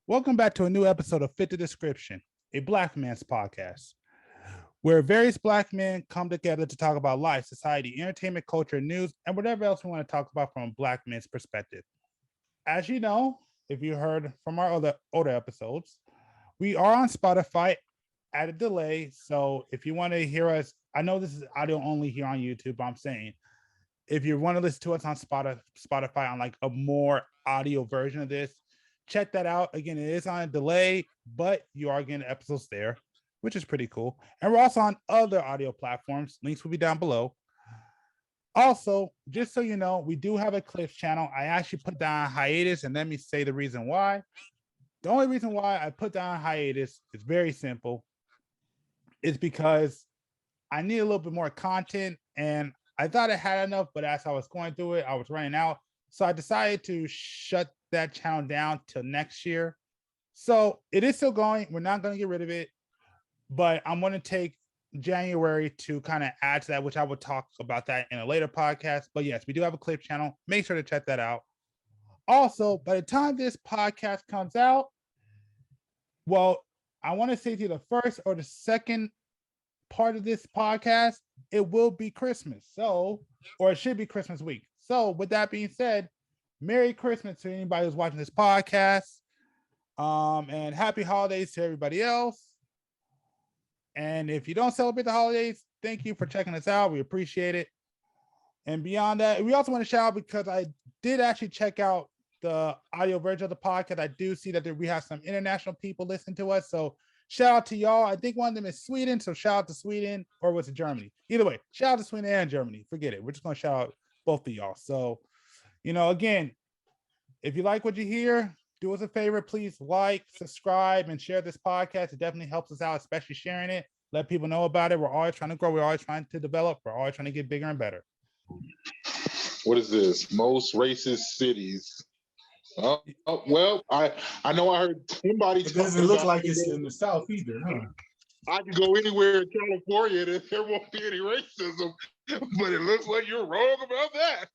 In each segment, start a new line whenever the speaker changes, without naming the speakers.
Welcome back to a new episode of Fit the Description, a Black man's podcast, where various Black men come together to talk about life, society, entertainment, culture, news, and whatever else we want to talk about from a Black man's perspective. As you know, if you heard from our older episodes, we are on Spotify at a delay. So if you want to hear us, I know this is audio only here on YouTube, but I'm saying if you want to listen to us on Spotify on like a more audio version of this, check that out. Again, it is on a delay, but you are getting episodes there, which is pretty cool. And we're also on other audio platforms. Links will be down below. Also, just so you know, we do have a clips channel. I actually put down hiatus, and let me say the reason why. The only reason why I put down hiatus is very simple. It's because I need a little bit more content, and I thought I had enough, but as I was going through it, I was running out. So I decided to shut that channel down till next year. So it is still going. We're not going to get rid of it, but I'm going to take January to kind of add to that, which I will talk about that in a later podcast. But yes, we do have a clip channel. Make sure to check that out. Also, by the time this podcast comes out, well, I want to say to you the first or the second part of this podcast, it will be Christmas. So, or it should be Christmas week. So with that being said, Merry Christmas to anybody who's watching this podcast. And happy holidays to everybody else. And if you don't celebrate the holidays, thank you for checking us out. We appreciate it. And beyond that, we also want to shout out because I did actually check out the audio version of the podcast. I do see that we have some international people listening to us. So shout out to y'all. I think one of them is Sweden. So shout out to Sweden, or was it Germany? Either way, shout out to Sweden and Germany. Forget it. We're just going to shout out both of y'all. So, again, if you like what you hear, do us a favor, please like, subscribe, and share this podcast. It definitely helps us out, especially sharing it. Let people know about it. We're always trying to grow. We're always trying to develop. We're always trying to get bigger and better.
What is this? Most racist cities. Well, I know I heard somebody.
It doesn't look like it's in the South either, huh?
I can go anywhere in California and there won't be any racism, but it looks like you're wrong about that.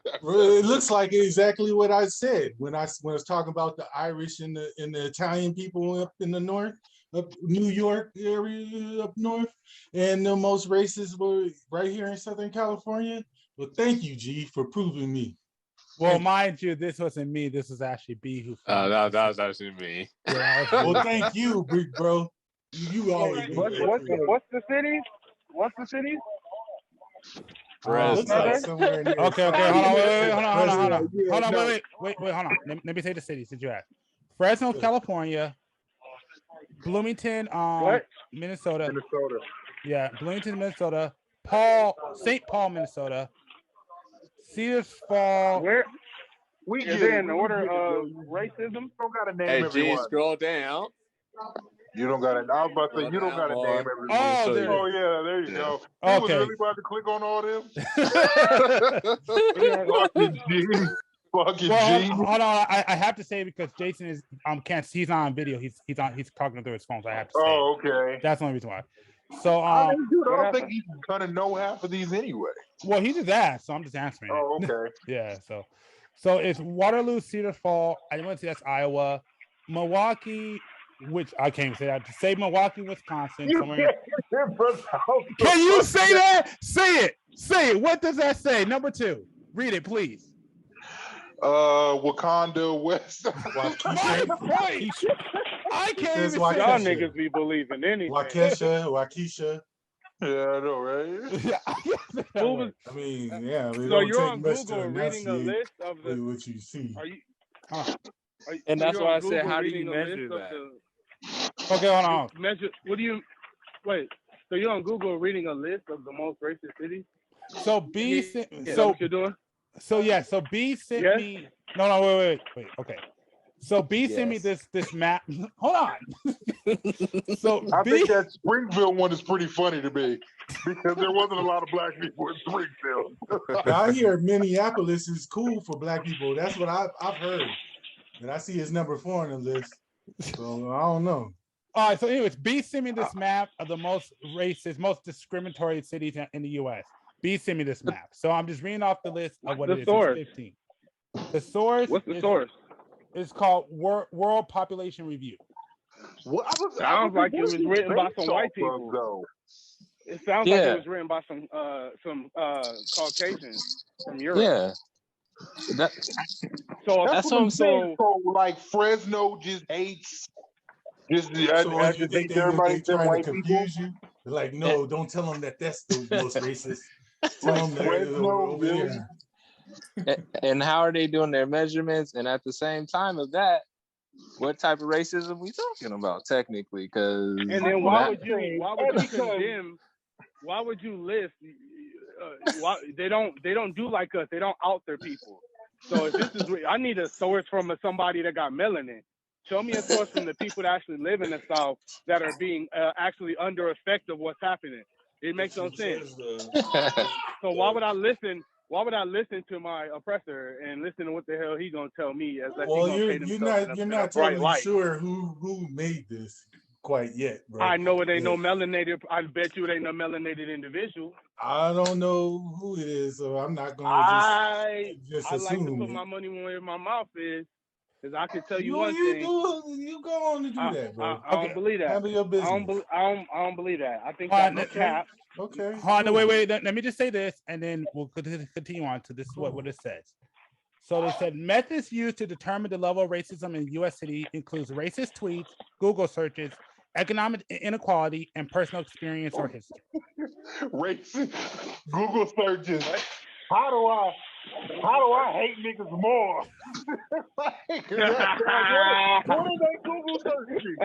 It looks like exactly what I said when I was talking about the Irish and the Italian people up in the north, up New York area up north, and the most racist were right here in Southern California. Well, thank you, G, for proving me.
Well, mind you, this wasn't me. This was actually B who.
That was actually me.
Yeah, well, thank you, big bro. You always.
What's the city? What's the city?
Looks like somewhere near.
Okay. Hold on. Wait. Hold on. Let me say the city since you asked. Fresno, California. Bloomington, Minnesota. Yeah, Bloomington, Minnesota. St. Paul, Minnesota. Cedars Falls.
Where? Is it in order of racism?
Don't got to name everyone.
G, scroll down.
You don't got to. I was about to say you don't got to name everyone.
Oh,
yeah, there you go.
Okay.
You was really about to click on all them. Fucking G.
Hold on. I have to say because Jason is can't. He's not on video. He's talking through his phone. So I have to say.
Oh, okay.
That's the only reason why. So
I don't think he's gonna know half of these anyway.
Well, he just asked, so I'm just answering.
Oh, okay.
Yeah. So it's Waterloo, Cedar Falls. I want to say that's Iowa, Milwaukee, which I can't even say that. To say Milwaukee, Wisconsin. Can you say that? Say it. What does that say? Number 2. Read it, please.
Wakanda West.
My point. I can't even say
y'all niggas be believing anything.
Waukesha.
Yeah, I know, right?
I mean, yeah.
So you're on Google reading a list of the
what you see.
And that's why I said, how do you measure that?
Okay, hold on.
What do you? Wait. So you're on Google reading a list of the most racist cities?
So B.
So what you're doing?
So yeah. So B sent me. No. Wait. Okay. So B sent me this map. Hold on. So
I think that Springfield one is pretty funny to me because there wasn't a lot of black people in Springfield.
I hear Minneapolis is cool for black people. That's what I've heard. And I see his number 4 on the list. So I don't know.
All right. So anyways, B sent me this map of the most racist, most discriminatory cities in the U.S. B sent me this map. So I'm just reading off the list of what it is. 15. The source.
What's the source?
It's called World Population Review.
Sounds like it was written by some white people. It sounds like it was written by some Caucasians from Europe.
Yeah.
That's what I'm saying. So like Fresno just hates.
So you think they trying to confuse you? They're like, no, don't tell them that's the most racist. Tell them over here.
And how are they doing their measurements? And at the same time of that, what type of racism we talking about technically? Because
and then why would you condemn? Why would you list? They don't do like us. They don't out their people. So if this is, I need a source from somebody that got melanin. Show me a source from the people that actually live in the South that are being actually under effect of what's happening. It makes no sense. So why would I listen? Why would I listen to my oppressor and listen to what the hell he gonna tell me?
You're not totally sure who made this quite yet, bro.
I know it ain't no melanated. I bet you it ain't no melanated individual.
I don't know who it is, so I'm not gonna just assume.
I like to put my money where my mouth is, because I can tell you one thing.
You go on to do that, bro.
I don't believe that.
Handle your business.
I don't believe that. I think that's a cap.
Okay.
Hold on, wait. Let me just say this, and then we'll continue on to this. What it says. So they said methods used to determine the level of racism in U.S. city includes racist tweets, Google searches, economic inequality, and personal experience or history.
Racist Google searches. How do I hate niggas more? What are they Google searching?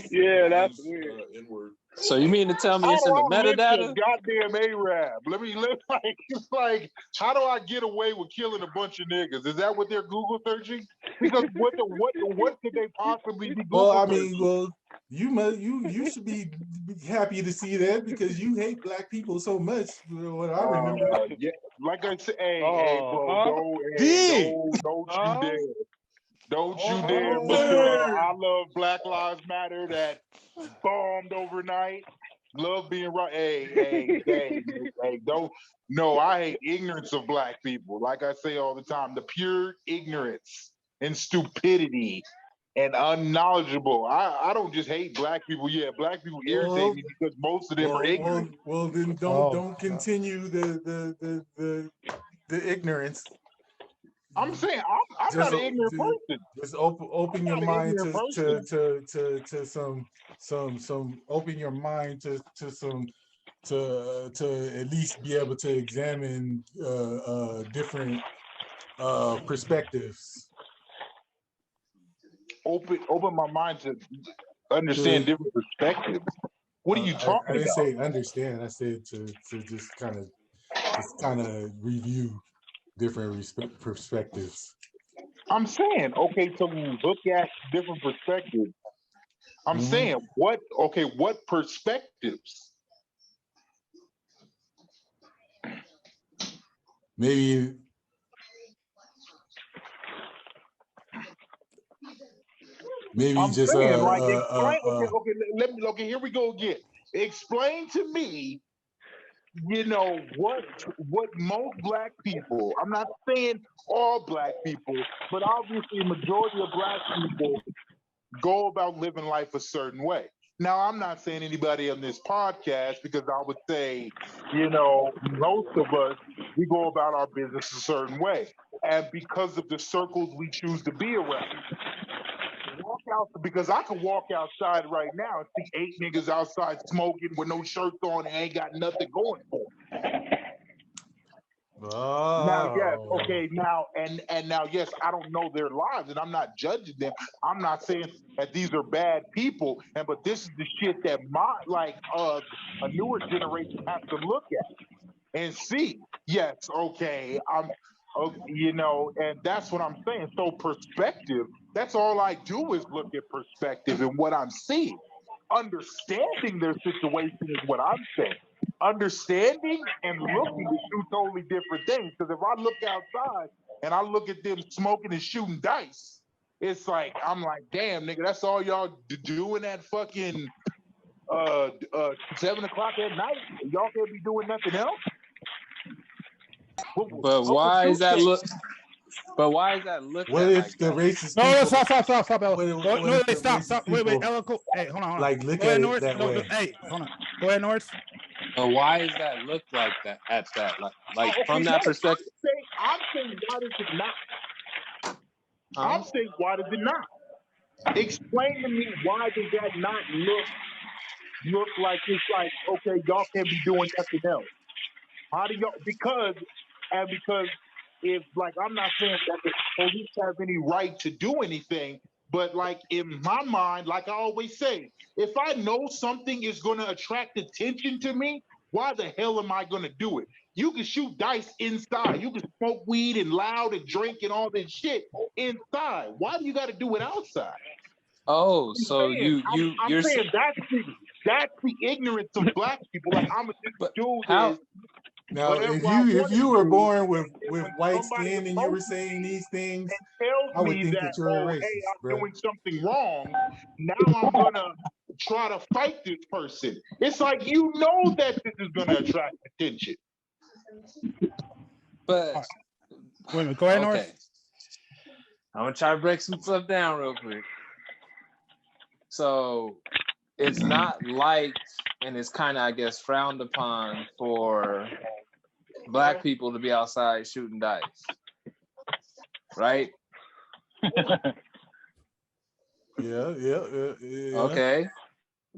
Yeah, that's weird.
So you mean to tell me it's in the metadata?
Goddamn Arab. Let me like. How do I get away with killing a bunch of niggas? Is that what they're Google searching? Because what could they possibly be Google searching?
You should be happy to see that because you hate black people so much. What I remember.
Yeah, like I said, hey, bro, don't you dare, because I love Black Lives Matter that bombed overnight. Love being right. Hey, don't. No, I hate ignorance of black people. Like I say all the time, the pure ignorance and stupidity and unknowledgeable. I don't just hate black people. Yeah, black people irritate me because most of them are ignorant.
Well, then don't continue the ignorance.
I'm saying I'm not an ignorant person.
Just open your mind to some open your mind to at least be able to examine different perspectives.
Open my mind to understand different perspectives. What are you talking about?
I didn't say understand. I said to just kind of review different perspectives.
I'm saying, okay, so we look at different perspectives. I'm saying, what perspectives?
Maybe
I'm
just
saying, okay, here we go again. Explain to me, what most black people, I'm not saying all black people, but obviously a majority of black people go about living life a certain way. Now, I'm not saying anybody on this podcast, because I would say, most of us, we go about our business a certain way. And because of the circles we choose to be around. Because I could walk outside right now and see 8 niggas outside smoking with no shirts on and ain't got nothing going for them.
Oh.
Now, yes, okay, now, and now, yes, I don't know their lives and I'm not judging them. I'm not saying that these are bad people, but this is the shit that a newer generation has to look at and see. Yes, okay, and that's what I'm saying. So perspective, that's all I do is look at perspective and what I'm seeing. Understanding their situation is what I'm saying. Understanding and looking is two totally different things. Because if I look outside and I look at them smoking and shooting dice, it's like, I'm like, damn, nigga, that's all y'all doing at fucking 7 o'clock at night? Y'all can't be doing nothing else?
But why is that look? But why is that looked
What
at
if
like
the
that?
racist
No,
people?
stop, Ella. No, wait, stop. Wait,
People,
Ella, hey, hold on.
like, look
Go ahead,
at it
Norris.
that
No,
way.
hey, hold on. Go ahead, Norris.
But why is that looked like that at that? Like from that perspective?
I'm saying, why does it not? I'm saying, why does it not? Explain to me, why does that not look like it's like, okay, y'all can't be doing nothing else? How do y'all, because if, like, I'm not saying that the police have any right to do anything, but like in my mind, like I always say, if I know something is going to attract attention to me, why the hell am I going to do it? You can shoot dice inside. You can smoke weed and loud and drink and all this shit inside. Why do you got to do it outside?
Oh, so
I'm saying that's the ignorance of black people. Like, I'm gonna just do this.
Now, if you were born with white skin and you were saying these things, I would think that you're a racist,
hey, I'm
bro.
doing something wrong. Now I'm gonna try to fight this person. It's like, you know that this is gonna attract attention.
But
wait a minute, go ahead, Norris.
I'm gonna try to break some stuff down real quick. So it's not liked, and it's kind of, I guess, frowned upon for black people to be outside shooting dice, right?
Yeah.
Okay,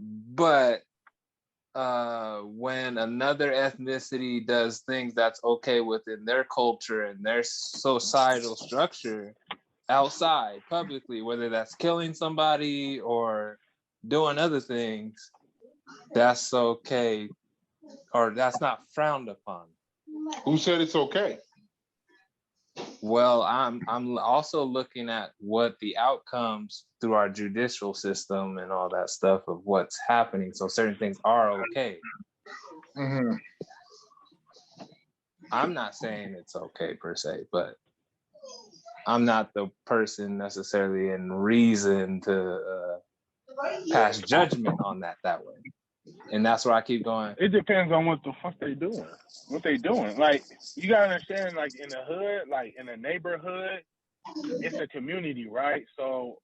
but when another ethnicity does things that's okay within their culture and their societal structure outside publicly, whether that's killing somebody or doing other things, that's okay, or that's not frowned upon.
Who said it's okay?
Well, I'm also looking at what the outcomes through our judicial system and all that stuff of what's happening. So certain things are okay.
Mm-hmm.
I'm not saying it's okay per se, but I'm not the person necessarily in reason to pass judgment on that way. And that's where I keep going.
It depends on what the fuck they doing. What they doing. Like, you gotta understand, like, in the hood, like in a neighborhood, it's a community, right? So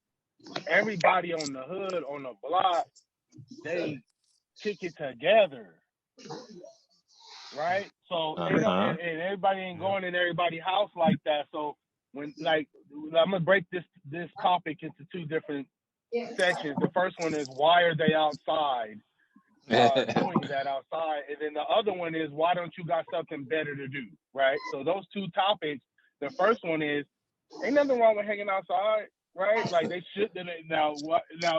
everybody on the hood, on the block, they kick it together, right? So and everybody ain't going in everybody's house like that. So when, like, I'm gonna break this topic into two different sections. The first one is, why are they outside doing that outside? And then the other one is, why don't you got something better to do, right? So those two topics. The first one is, ain't nothing wrong with hanging outside, right? Like, they should. Now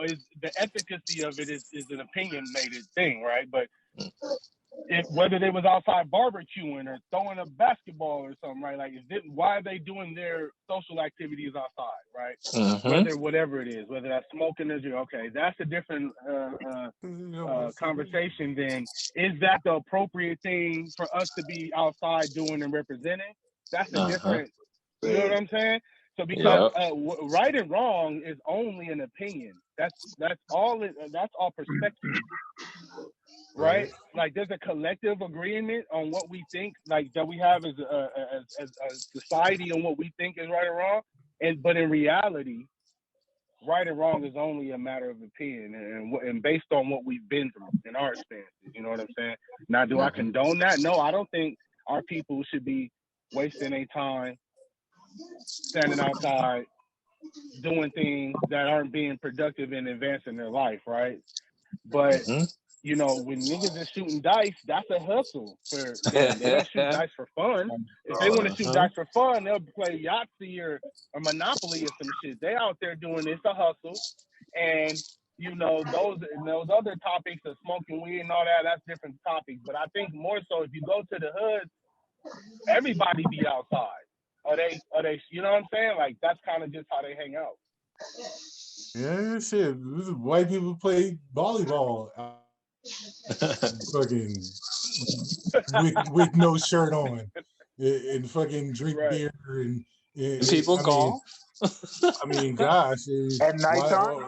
is the efficacy of it is an opinionated thing, right? But whether they was outside barbecuing or throwing a basketball or something, right? Like, why are they doing their social activities outside, right?
Mm-hmm.
Whatever it is, whether that's smoking or okay, that's a different conversation. Then, is that the appropriate thing for us to be outside doing and representing? That's a different. You know what I'm saying? So because right and wrong is only an opinion. That's all. That's all perspective. Right? Like, there's a collective agreement on what we think, like, that we have as a society on what we think is right or wrong. But in reality, right and wrong is only a matter of opinion and based on what we've been through in our experiences. You know what I'm saying? Now, do I condone that? No, I don't think our people should be wasting their time standing outside doing things that aren't being productive and advancing their life, right? But you know, when niggas are shooting dice, that's a hustle for them. They don't shoot dice for fun. If they want to shoot dice for fun, they'll play Yahtzee or Monopoly or some shit. They out there doing this, a hustle. And, you know, those other topics of smoking weed and all that, that's different topics. But I think more so, if you go to the hood, everybody be outside. Are they, you know what I'm saying? Like, that's kind of just how they hang out.
Yeah, shit. White people play volleyball. Fucking with no shirt on and fucking drink beer and
people call.
I mean, gosh,
at nighttime.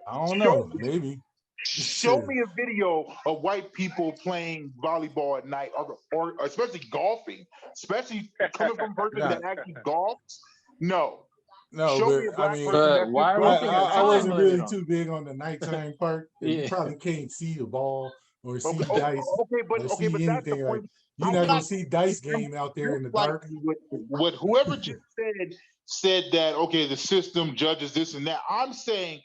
I don't know, maybe.
Show me a video of white people playing volleyball at night, or especially golfing, especially coming from a person that actually golfs. No.
No,
Show
but
me a black
I mean,
person that's
why
just
are we
golfing
putting
at
I
a
night.
wasn't
time
really
limit on
too big on the nighttime part. You
Yeah.
probably can't see the ball or see
Okay,
dice or
but
see
that's the
anything. Like
point.
you're
I'm
not gonna
not
see dice game out there in the
like
dark.
what whoever just said that okay, the system judges this and that. I'm saying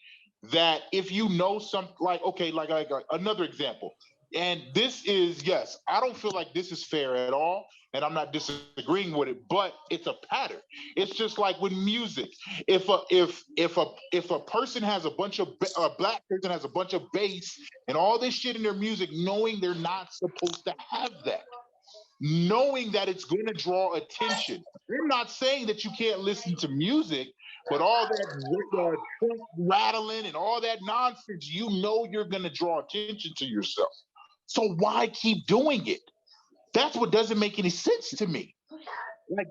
that if you know something, like okay, like another example, and this is yes, I don't feel like this is fair at all, and I'm not disagreeing with it, but it's a pattern. It's just like with music. If a person has a bunch of a black person has a bunch of bass and all this shit in their music, knowing they're not supposed to have that, knowing that it's going to draw attention. We're not saying that you can't listen to music, but all that trunk rattling and all that nonsense, you know you're going to draw attention to yourself. So why keep doing it? That's what doesn't make any sense to me. Like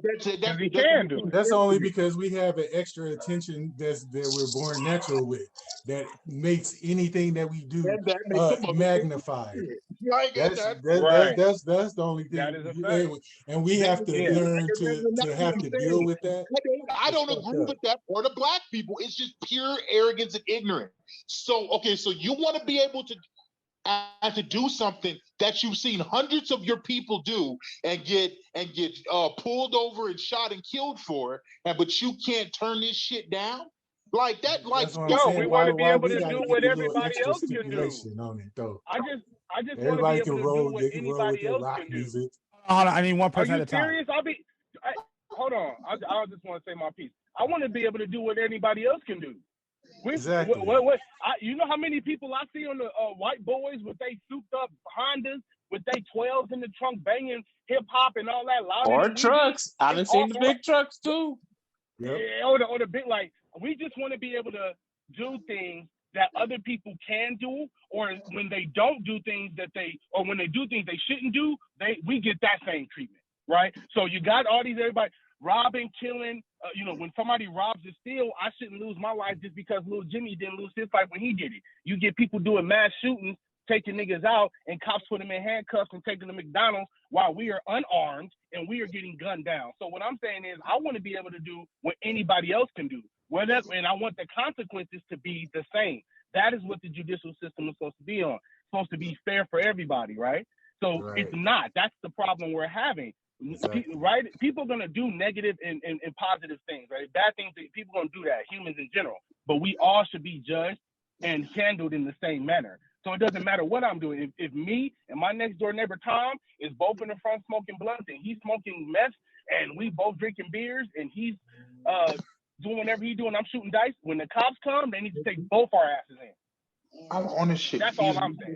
That's only because we have an extra attention that we're born natural with that makes anything that we do magnified.
Like
that's
right.
that's the only thing.
That is a fact.
And we have to learn to have to deal with that.
I don't agree with that for the black people. It's just pure arrogance and ignorance. So okay, so you want to be able to do something that you've seen hundreds of your people do and get pulled over and shot and killed for, but you can't turn this shit down like that. Like
no, we want to be able to do what everybody else can do.
On it, though.
I just want to be
Everybody
able
can
to
roll.
do what
They can roll with
anybody
their
else
rock
can do.
music.
Hold on, I need one
Are
person
you
at a time.
serious? Hold on. I just want to say my piece. I want to be able to do what anybody else can do.
Exactly.
You know how many people I see on the white boys with they souped up Hondas with they 12s in the trunk banging hip hop and all that loud.
Or trucks. I done seen the big trucks too.
Yep. Yeah, or the big, like, we just want to be able to do things that other people can do, or when they don't do things or when they do things they shouldn't do, we get that same treatment, right? So you got all these everybody robbing, killing. When somebody robs or steal, I shouldn't lose my life just because little Jimmy didn't lose his life when he did it. You get people doing mass shootings, taking niggas out, and cops put them in handcuffs and taking them to McDonald's while we are unarmed and we are getting gunned down. So what I'm saying is I want to be able to do what anybody else can do. And I want the consequences to be the same. That is what the judicial system is supposed to be on. It's supposed to be fair for everybody, right? So It's not. That's the problem we're having. Exactly. Right? People are going to do negative and positive things, right? Bad things, people are going to do that, humans in general. But we all should be judged and handled in the same manner. So it doesn't matter what I'm doing. If me and my next door neighbor, Tom, is both in the front smoking blunts and he's smoking meth and we both drinking beers and he's doing whatever he's doing, I'm shooting dice, when the cops come, they need to take both our asses in.
I'm on this shit.
That's all I'm saying.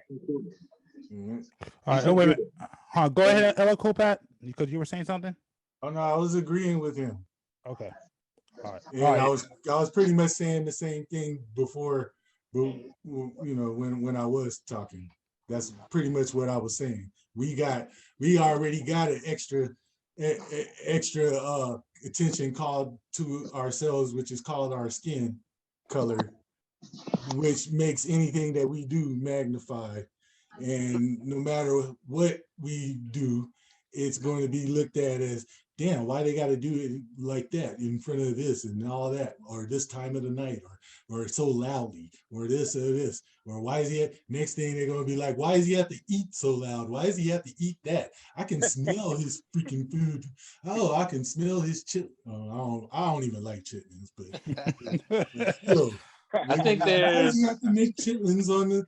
Mm-hmm.
All right, wait a minute. Go ahead, Ella Cool Pat, because you were saying something.
Oh no, I was agreeing with him.
Okay. All right.
And I was pretty much saying the same thing before, but when I was talking, that's pretty much what I was saying. We already got an extra attention called to ourselves, which is called our skin color, which makes anything that we do magnified. And no matter what we do, it's going to be looked at as, damn, why they got to do it like that in front of this and all that, or this time of the night, or so loudly, or this or this, or why is he next thing they're going to be like, why does he have to eat so loud? Why does he have to eat that? I can smell his freaking food. Oh, I can smell his chip. Oh, I don't even like chitlins, but still.
I think there's.
You have to make chitlins on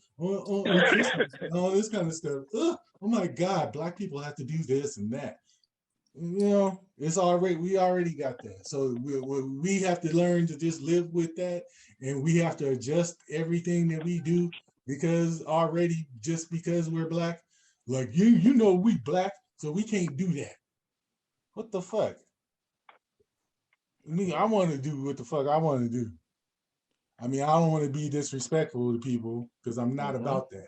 Christmas and all this kind of stuff. Ugh, oh my God, Black people have to do this and that. It's already, we already got that. So we have to learn to just live with that, and we have to adjust everything that we do because just because we're Black, like we Black, so we can't do that. What the fuck? I want to do what the fuck I want to do. I mean, I don't want to be disrespectful to people because I'm not about that.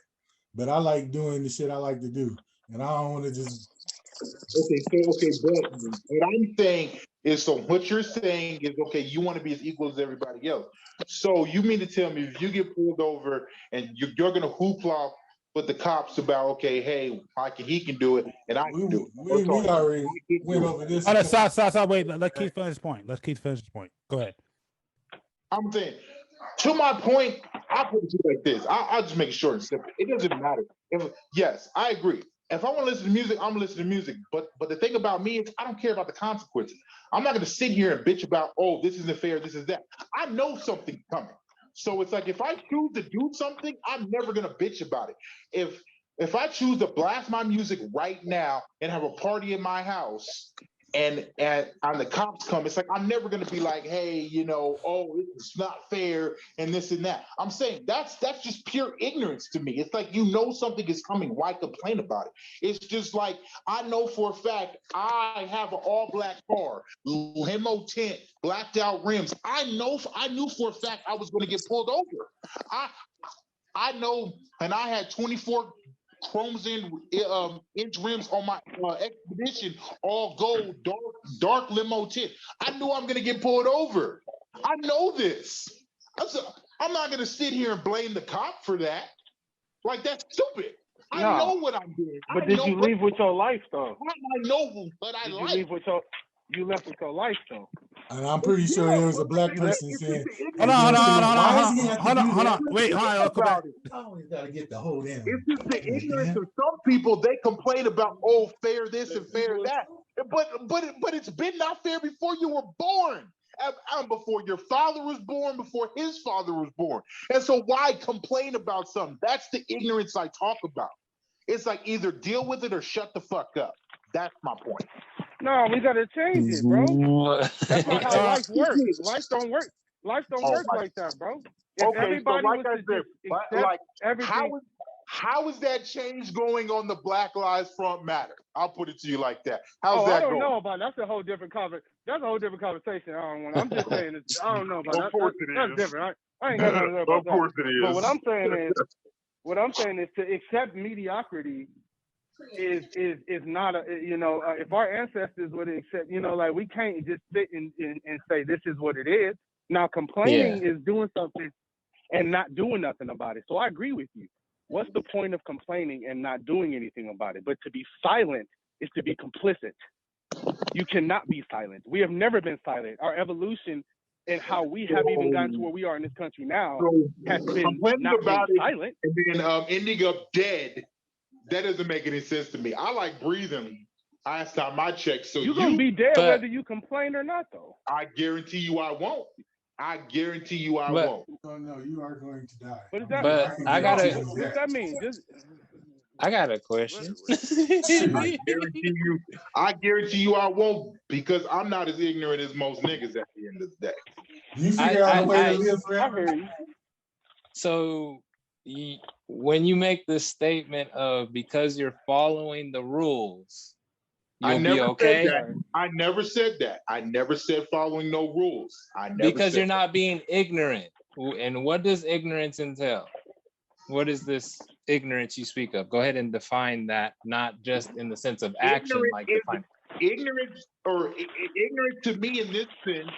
But I like doing the shit I like to do. And I don't want to just
But what I'm saying is, so what you're saying is, okay, you want to be as equal as everybody else. So you mean to tell me if you get pulled over and you're going to hoopla with the cops about, okay, hey, he can do it and I can do it.
We already went over this.
Stop. Wait, let Keith finish his point. Go ahead.
I'm saying, to my point, I'll put it to you like this. I'll just make it short and simple. It doesn't matter. Yes, I agree. If I want to listen to music, I'm gonna listen to music. But the thing about me is I don't care about the consequences. I'm not gonna sit here and bitch about, oh, this isn't fair, this is that. I know something's coming. So it's like if I choose to do something, I'm never gonna bitch about it. If I choose to blast my music right now and have a party in my house and the cops come, it's like I'm never gonna be like, hey, oh, it's not fair and this and that. I'm saying that's just pure ignorance to me. It's like something is coming, why complain about it? It's just like I know for a fact I have an all-black car, limo tint, blacked out rims. I knew for a fact I was gonna get pulled over. I know, and I had 24 chromes inch rims on my Expedition, all gold, dark limo tint. I knew I'm gonna get pulled over. I know this. I'm not gonna sit here and blame the cop for that. Like, that's stupid. I know what I'm doing.
But did you leave with your life though?
I know what I like.
You left with your life though.
And I'm pretty sure there was a black person saying,
Hold on. Wait, I'll come back.
Oh, you gotta get the whole damn.
It's just the ignorance of some people. They complain about, oh, fair this and fair that. But it's been not fair before you were born. Before your father was born, before his father was born. And so why complain about something? That's the ignorance I talk about. It's like either deal with it or shut the fuck up. That's my point.
No, we gotta change it, bro. That's not how life works. Life don't work like that, bro. If everybody
how is that change going on the Black Lives Front Matter? I'll put it to you like that. How's that going?
I don't know about it. That's a whole different conversation. I'm just saying it's, I don't know about that.
Of course it is.
That's different. I ain't got nothing to say about that.
Of course it is.
But what I'm saying is to accept mediocrity is not if our ancestors would accept, like we can't just sit and say this is what it is. Now complaining is doing something and not doing nothing about it. So I agree with you. What's the point of complaining and not doing anything about it? But to be silent is to be complicit. You cannot be silent. We have never been silent. Our evolution and how we have even gotten to where we are in this country now has been not being silent.
And then ending up dead. That doesn't make any sense to me. I like breathing. Last time I checked. So
you're gonna be dead whether you complain or not, though.
I guarantee you I won't. I guarantee you I won't.
Oh no, you are going to die.
What does that
mean?
What does that mean?
I got a question.
I guarantee you I won't, because I'm not as ignorant as most niggas at the end of the day.
You figure out a way to live forever.
So when you make the statement of because you're following the rules, you'll be okay?
I never said that. I never said following no rules.
Because you're not being ignorant. And what does ignorance entail? What is this ignorance you speak of? Go ahead and define that, not just in the sense of action.
Ignorance to me in this sense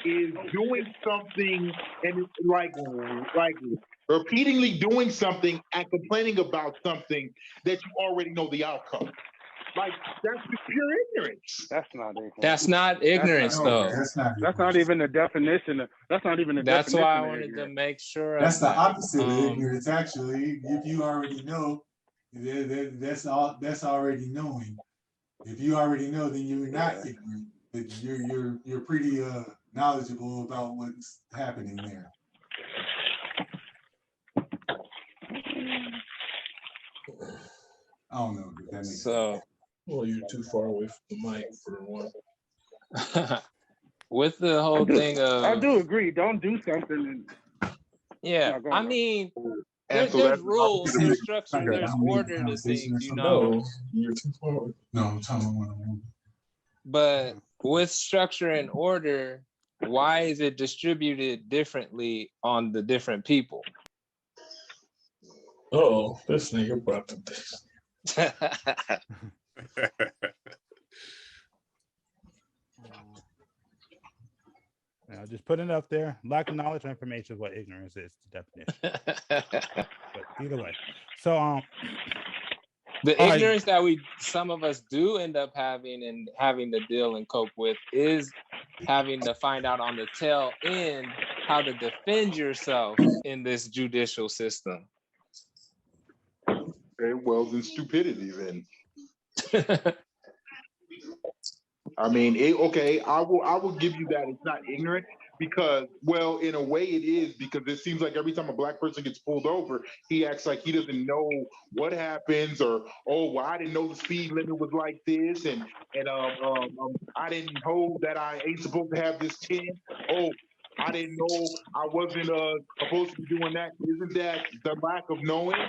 is doing something and like repeatedly doing something and complaining about something that you already know the outcome. Like, that's just pure ignorance.
That's not ignorance, though.
That's not even the definition. That's not even the definition.
That's why I wanted to make sure.
That's the opposite of ignorance, actually. If you already know, that's already knowing. If you already know, then you're not ignorant. But you're pretty knowledgeable about what's happening there. I don't know if that makes sense.
Well, you're too far away from the mic for one.
With the whole thing of,
I do agree. Don't do something.
I mean, there's rules, there's structure, there's order to things,
No, you're too far away.
No, I'm telling what I want.
But with structure and order, why is it distributed differently on the different people?
Oh, this nigga brought the this.
Now, just putting it up there. Lack of knowledge or information is what ignorance is, the definition. But either way. So
the ignorance that some of us do end up having and having to deal and cope with is having to find out on the tail end how to defend yourself in this judicial system.
Okay, well, then stupidity then. I mean, okay, I will give you that. It's not ignorant because, well, in a way it is, because it seems like every time a black person gets pulled over, he acts like he doesn't know what happens, or, oh, well, I didn't know the speed limit was like this, and I didn't know that I ain't supposed to have this 10. Oh, I didn't know I wasn't supposed to be doing that. Isn't that the lack of knowing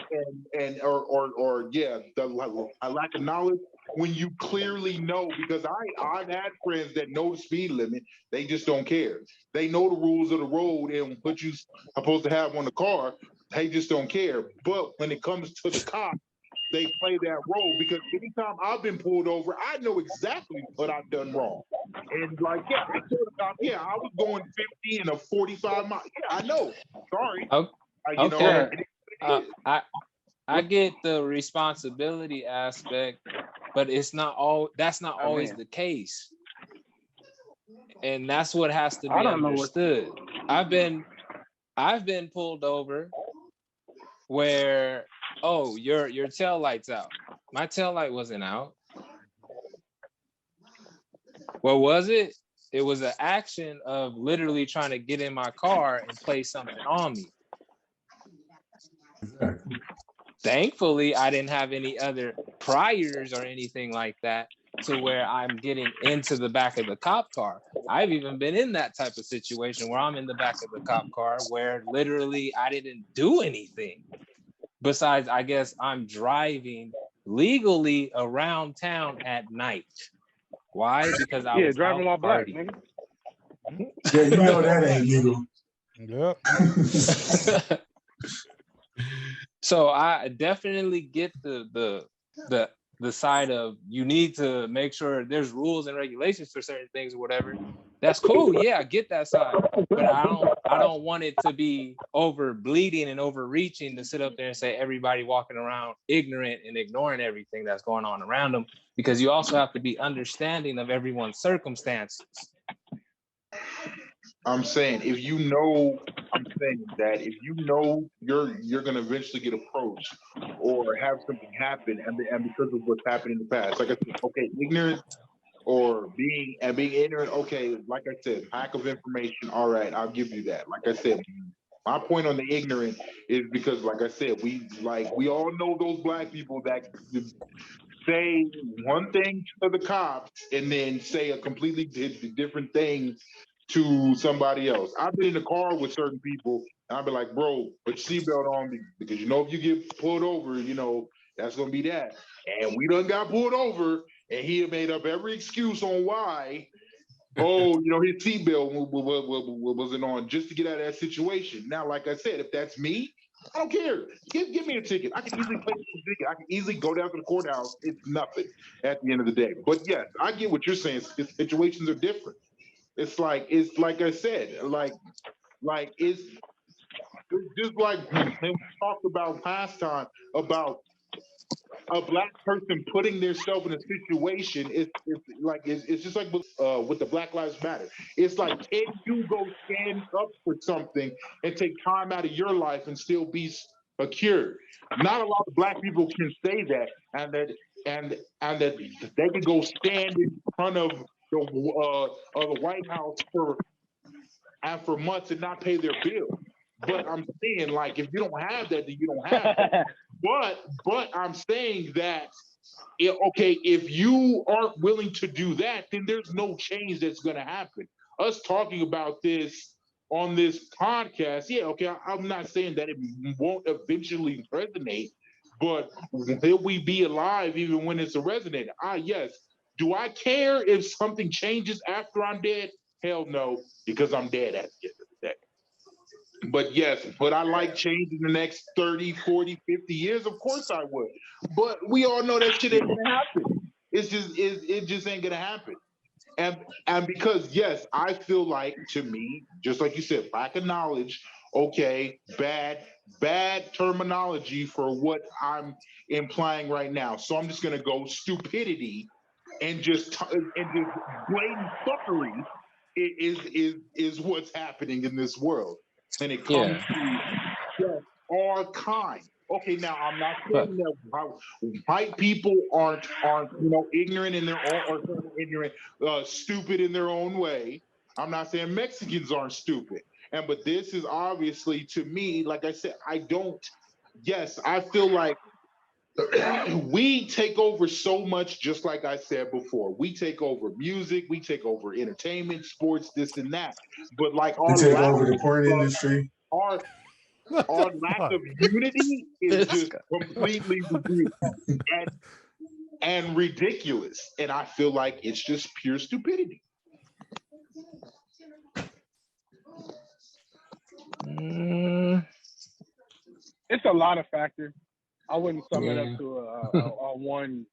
or the lack of knowledge? When you clearly know, because I've had friends that know the speed limit, they just don't care. They know the rules of the road and what you're supposed to have on the car, they just don't care. But when it comes to the cop, they play that role, because anytime I've been pulled over, I know exactly what I've done wrong. And like, yeah, I told the cop, yeah, I was going 50 in a 45 mile. Yeah, I know. Sorry.
Okay. I get the responsibility aspect, but that's not always the case. And that's what has to be understood. I've been pulled over where, oh, your tail light's out. My tail light wasn't out. What was it? It was an action of literally trying to get in my car and play something on me.
Exactly.
Thankfully, I didn't have any other priors or anything like that to where I'm getting into the back of the cop car. I've even been in that type of situation where I'm in the back of the cop car where literally I didn't do anything. Besides, I guess I'm driving legally around town at night. Why? Because I was
driving while black,
partying.
nigga.
Yeah, you know that ain't legal.
Yep.
So I definitely get the side of you need to make sure there's rules and regulations for certain things or whatever. That's cool. Yeah, I get that side. But I don't want it to be over bleeding and overreaching to sit up there and say everybody walking around ignorant and ignoring everything that's going on around them, because you also have to be understanding of everyone's circumstances.
I'm saying that if you know you're gonna eventually get approached or have something happen, and because of what's happened in the past, like I said, okay, ignorance or being ignorant, okay, like I said, lack of information, all right, I'll give you that. Like I said, my point on the ignorant is because, like I said, we all know those black people that say one thing to the cops and then say a completely different thing to somebody else. I've been in the car with certain people, and I've been like, bro, put your seatbelt on, because if you get pulled over, that's gonna be that. And we done got pulled over, and he had made up every excuse on why. Oh, his seatbelt wasn't on, just to get out of that situation. Now, like I said, if that's me, I don't care. Give me a ticket. I can easily pay for a ticket. I can easily go down to the courthouse. It's nothing at the end of the day. But yes, I get what you're saying. Situations are different. It's like I said, it's just like we talked about last time about a black person putting themselves in a situation. It's just like with the Black Lives Matter. It's like, can you go stand up for something and take time out of your life and still be secure? Not a lot of black people can say that, and that they can go stand in front of the White House for months and not pay their bill. But I'm saying, like, if you don't have that, then you don't have it. But I'm saying that, if you aren't willing to do that, then there's no change that's going to happen. Us talking about this on this podcast, yeah, okay, I'm not saying that it won't eventually resonate, but will we be alive even when it's a resonate? Yes. Do I care if something changes after I'm dead? Hell no, because I'm dead at the end of the day. But yes, would I like change in the next 30, 40, 50 years? Of course I would. But we all know that shit ain't gonna happen. it just ain't gonna happen. And because yes, I feel like, to me, just like you said, lack of knowledge. Okay, bad terminology for what I'm implying right now. So I'm just gonna go stupidity and just blatant fuckery is what's happening in this world, and it comes to all kinds. Okay, now I'm not saying that white people aren't ignorant in their own, or ignorant, stupid in their own way. I'm not saying Mexicans aren't stupid, but this is obviously, to me, like I said, I don't. Yes, I feel like we take over so much, just like I said before. We take over music, we take over entertainment, sports, this and that. But like
we take over the porn industry.
Our lack of unity is just completely and ridiculous. And I feel like it's just pure stupidity.
It's a lot of factors. I wouldn't sum it up to a one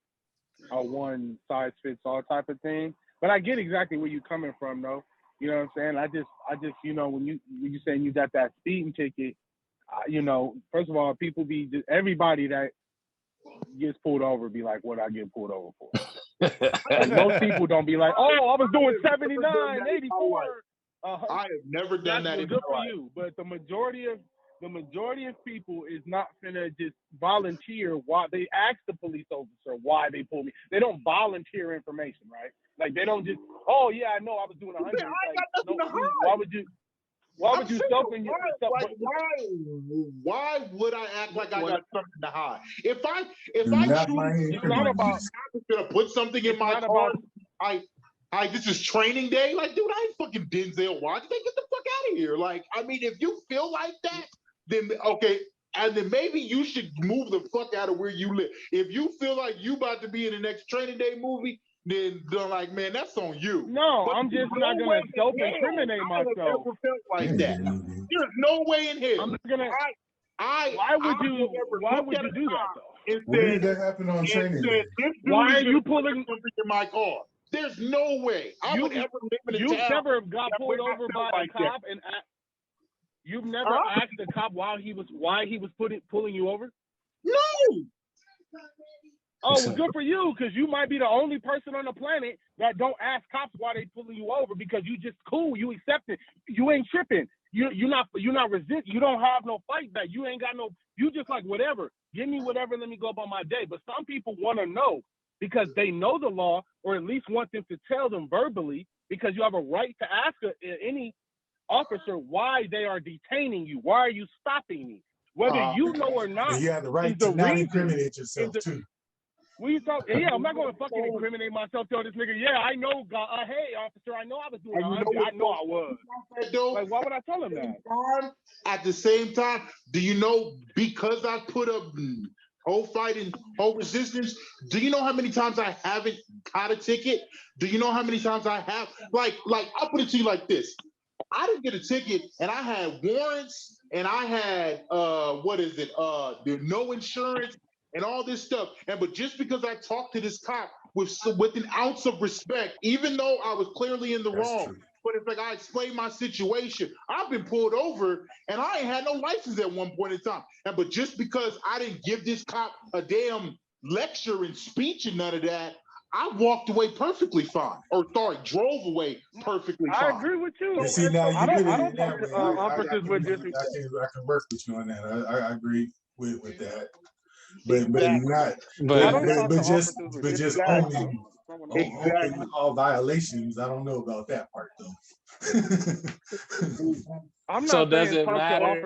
size fits all type of thing. But I get exactly where you're coming from, though. You know what I'm saying? I just when you saying you got that speeding ticket, first of all, everybody that gets pulled over be like, what I get pulled over for? And most people don't be like, oh, I was doing 79, 84.
I have never done that in
good for you, but the majority of people is not gonna just volunteer why they ask the police officer why they pulled me. They don't volunteer information, right? Like they don't just, oh yeah, I know I was doing 100. Why would you? Why would you self-in yourself?
Why would I act like I got something to hide? If I truly,
it's not about
gonna put something in my car. This is training day. Like, dude, I ain't fucking Denzel Washington. Get the fuck out of here. Like, I mean, if you feel like that, then okay, and then maybe you should move the fuck out of where you live. If you feel like you about to be in the next Training Day movie, then they're like, man, that's on you.
No, but I'm just not gonna self-incriminate myself.
I never felt like that. There's no way in hell.
I'm not gonna. Why would you do that though?
When did that happen on Training Day?
Why are you pulling
something in my car? There's no way I would ever live in a town.
You've never got pulled over by a cop and you've never asked the cop why he was pulling you over?
No.
Oh, well, good for you, because you might be the only person on the planet that don't ask cops why they pulling you over, because you just cool, you accept it, you ain't tripping, you're not resist, you don't have no fight back, you ain't got no, you just like whatever, give me whatever, let me go about my day. But some people want to know because they know the law, or at least want them to tell them verbally, because you have a right to ask any officer why they are detaining you, why are you stopping me, whether you know or not.
You have the right to not incriminate yourself too.
We talk, yeah, I'm not going to fucking incriminate myself. Tell this nigga, yeah, I know, hey, officer, I know I was doing 100. I know I was. Like, why would I tell him that?
At the same time, do you know, because I put up whole fight and whole resistance, do you know how many times I haven't got a ticket? Do you know how many times I have? Like I'll put it to you like this. I didn't get a ticket, and I had warrants, and I had, no insurance, and all this stuff. But just because I talked to this cop with an ounce of respect, even though I was clearly in the wrong, but it's like I explained my situation. I've been pulled over and I ain't had no license at one point in time. But just because I didn't give this cop a damn lecture and speech and none of that, I walked away perfectly fine. Drove away perfectly fine.
I agree with you.
You see, now I don't
think officers would just.
I can work with you on that. I agree with that. But just owning all violations, I don't know about that part though.
I'm not
so does it matter?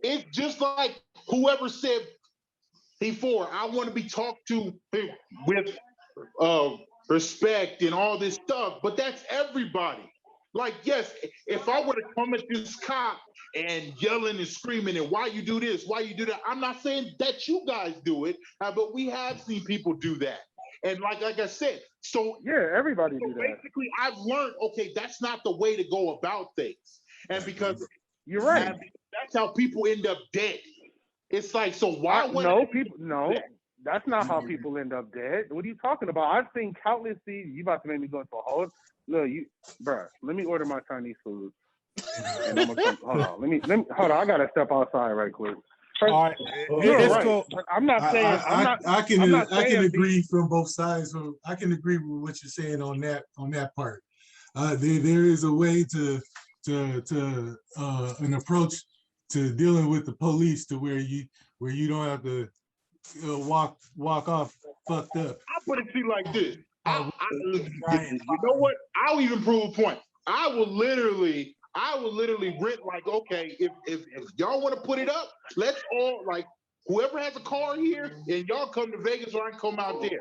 It's just like whoever said before, I want to be talked to with respect and all this stuff, but that's everybody. Like, yes, if I were to come at this cop and yelling and screaming and why you do this, why you do that, I'm not saying that you guys do it, but we have seen people do that. And like I said, so
yeah, everybody do that.
Basically, I've learned, okay, that's not the way to go about things. And because
you're right,
that's how people end up dead. It's like, so why would
no. That's not how people end up dead. What are you talking about? I've seen countless scenes. You about to make me go into a whole. Look, bruh. Let me order my Chinese food. And I'm gonna come. Hold on. Let me. Hold on. I gotta step outside right quick. First,
All right,
you're
it's
right.
cool.
I'm not saying.
I can agree from both sides. I can agree with what you're saying on that part. There is a way to an approach to dealing with the police to where you don't have to walk off fucked up.
I put it to you like this. You know what? I'll even prove a point. I will literally rent, like, okay, if y'all want to put it up, let's all, like, whoever has a car here and y'all come to Vegas or I can come out there.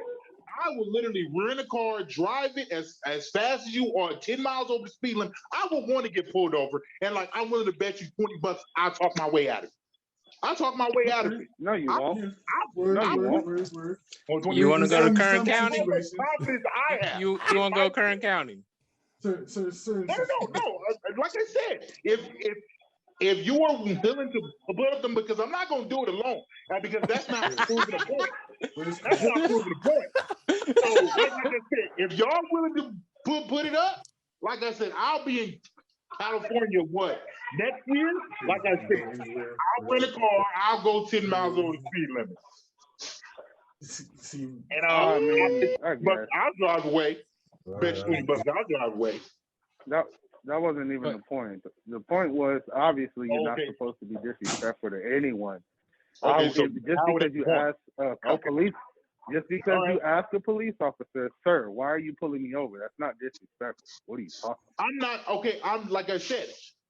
I will literally rent a car, drive it as fast as you are, 10 miles over the speed limit. I would want to get pulled over, and like I'm willing to bet you $20 I'll talk my way out of it. I'll talk my way out of it.
No, you won't.
You want to go to Kern County? You want to go to Kern County?
Sir.
No. Like I said, if you are willing to put up them, because I'm not going to do it alone, because that's not proving a point. That's not proving a point. So, like I said, if y'all willing to put it up, like I said, I'll be in California next year? Like I said, I'll rent a car. I'll go 10 miles over the speed limit. And but I'll drive away. Bet you $20 I'll drive away.
That wasn't even the point. The point was, obviously you're not supposed to be disrespectful to anyone.
Okay,
just because you ask a police, you ask a police officer, sir, why are you pulling me over? That's not disrespectful. What are you talking about?
I'm not okay. I'm like I said,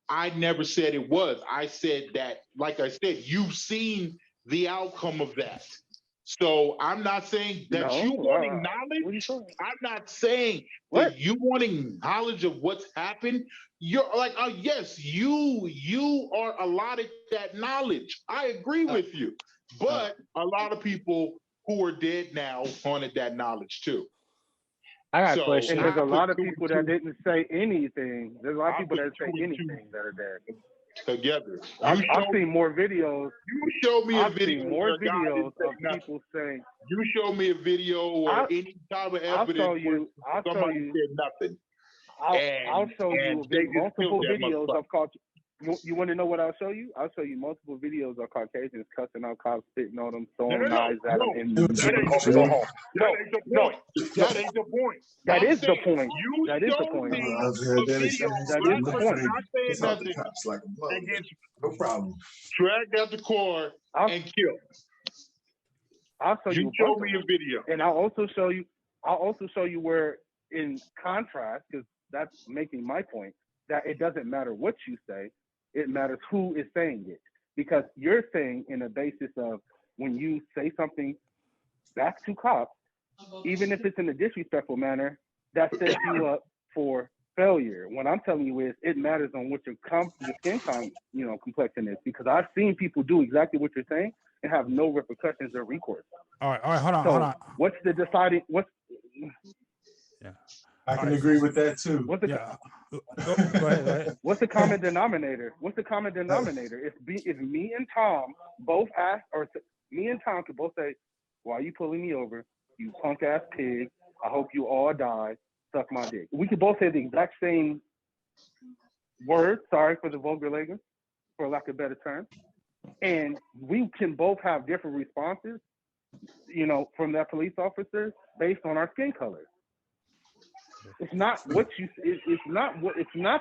I never said it was. I said that, like I said, you've seen the outcome of that. So I'm not saying that you wanting knowledge. I'm not saying that you wanting knowledge of what's happened. You're like, yes, you are allotted that knowledge. I agree with you. But a lot of people who are dead now wanted that knowledge too.
I got a question.
And there's a lot of people that didn't say anything. There's a lot of people that didn't say anything that are dead.
Together.
I've seen more videos.
You show me a video.
Seen more videos of people saying.
You show me a video or any type of evidence.
I'll show you.
Said nothing.
I'll show you multiple videos of culture. You want to know what I'll show you? I'll show you multiple videos of Caucasians cussing out cops, spitting on them, throwing knives at them.
That ain't the point. That ain't the point.
That is the point.
That is the point. That is the point. Not saying nothing.
No problem.
Dragged out the car and killed.
I'll show you.
You show me a video,
and I'll also show you where, in contrast, because that's making my point, that it doesn't matter what you say. It matters who is saying it, because you're saying in a basis of when you say something back to cops, even if it's in a disrespectful manner, that sets you up for failure. What I'm telling you is it matters on what your skin complexion is, because I've seen people do exactly what you're saying and have no repercussions or recourse.
All right, hold on.
What's the deciding?
I can agree with that too.
Go ahead. What's the common denominator? If me and Tom both ask, or me and Tom could both say, "Why are you pulling me over? You punk ass pig! I hope you all die. Suck my dick." We could both say the exact same word. Sorry for the vulgar language, for lack of a better term, and we can both have different responses, from that police officer based on our skin color. It's not what you. It's not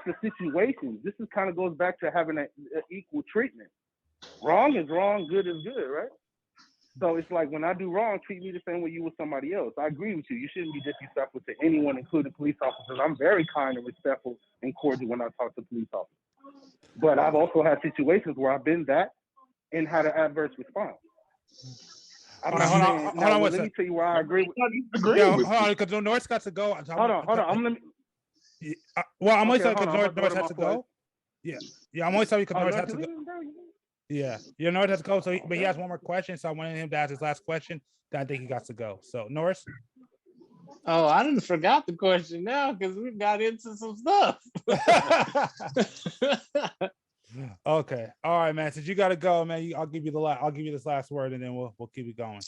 the situation. This is kind of goes back to having an equal treatment. Wrong is wrong. Good is good, right? So it's like when I do wrong, treat me the same way you would somebody else. I agree with you. You shouldn't be disrespectful to anyone, including police officers. I'm very kind and respectful and cordial when I talk to police officers. But I've also had situations where I've been that and had an adverse response.
Hold on.
Let me tell you where I agree with.
Hold
on, because Norris got to go.
Hold on. I'm
only sorry because Norris has to go. Yeah. I'm only sorry because Norris has to go. Yeah, Norris has to go. But he has one more question, so I wanted him to ask his last question. Then I think he got to go. So Norris.
Oh, I didn't forgot the question now because we got into some stuff.
Okay, all right, man. Since you got to go, man, I'll give you this last word, and then we'll keep it going.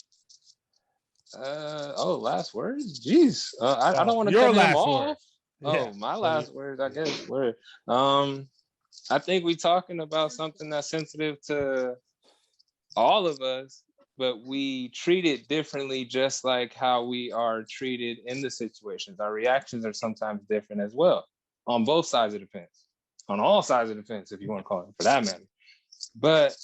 Last words. Jeez, I don't want to cut him off. Oh, my last words, I guess. Word. I think we're talking about something that's sensitive to all of us, but we treat it differently, just like how we are treated in the situations. Our reactions are sometimes different as well, on both sides of the fence, on all sides of the fence, if you want to call it, for that matter. But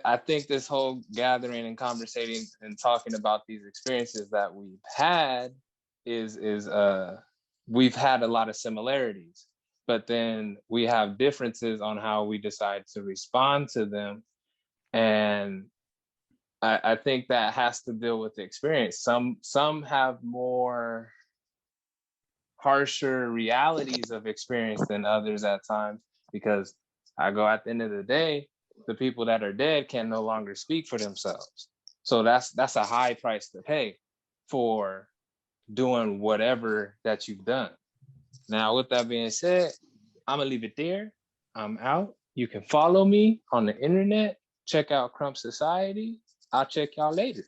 I think this whole gathering and conversating and talking about these experiences that we've had is we've had a lot of similarities, but then we have differences on how we decide to respond to them. And I think that has to deal with the experience. Some have more harsher realities of experience than others at times, because I go, at the end of the day, the people that are dead can no longer speak for themselves. So that's a high price to pay for doing whatever that you've done. Now, with that being said, I'm gonna leave it there. I'm out. You can follow me on the internet. Check out Crump Society. I'll check y'all later.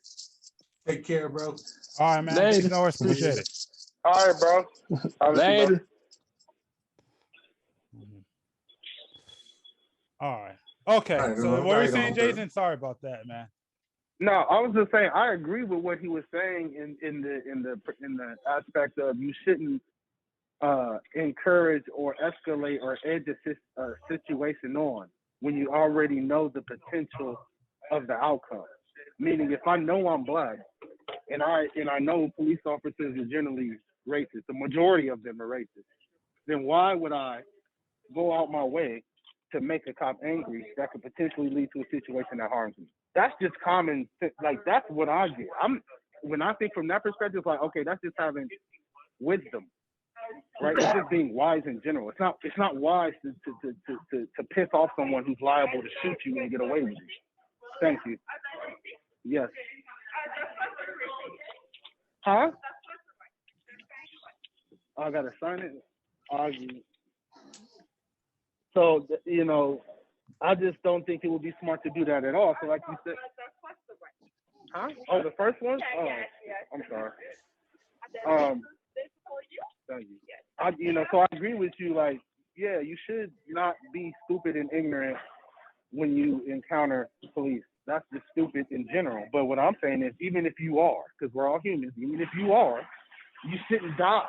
Take care, bro.
All right, man. Later. Appreciate it.
All right, bro.
Later.
All right. Okay. So what were you saying, Jason? Sorry about that, man.
No, I was just saying I agree with what he was saying in the aspect of you shouldn't encourage or escalate or edge a situation on when you already know the potential of the outcome. Meaning, if I know I'm black and I know police officers are generally racist, the majority of them are racist, then why would I go out my way to make a cop angry that could potentially lead to a situation that harms me? That's just common sense. Like, that's what I get. When I think from that perspective, like, okay, that's just having wisdom, right? It's just being wise in general. It's not wise to piss off someone who's liable to shoot you and get away with it. Thank you. Yes. Huh? I gotta sign it. So, I just don't think it would be smart to do that at all. So, like you said, huh? Oh, the first one? Oh, I'm sorry. Thank you. So I agree with you. Like, yeah, you should not be stupid and ignorant when you encounter police. That's just stupid in general. But what I'm saying is, even if you are, because we're all humans, even if you are, you shouldn't die.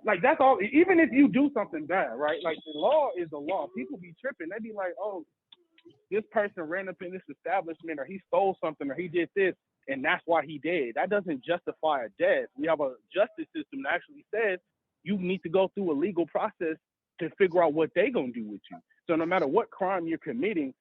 Like, that's all. Even if you do something bad, right? Like, the law is the law. People be tripping. They be like, oh, this person ran up in this establishment, or he stole something, or he did this, and that's why he did. That doesn't justify a death. We have a justice system that actually says you need to go through a legal process to figure out what they gonna do with you. So no matter what crime you're committing,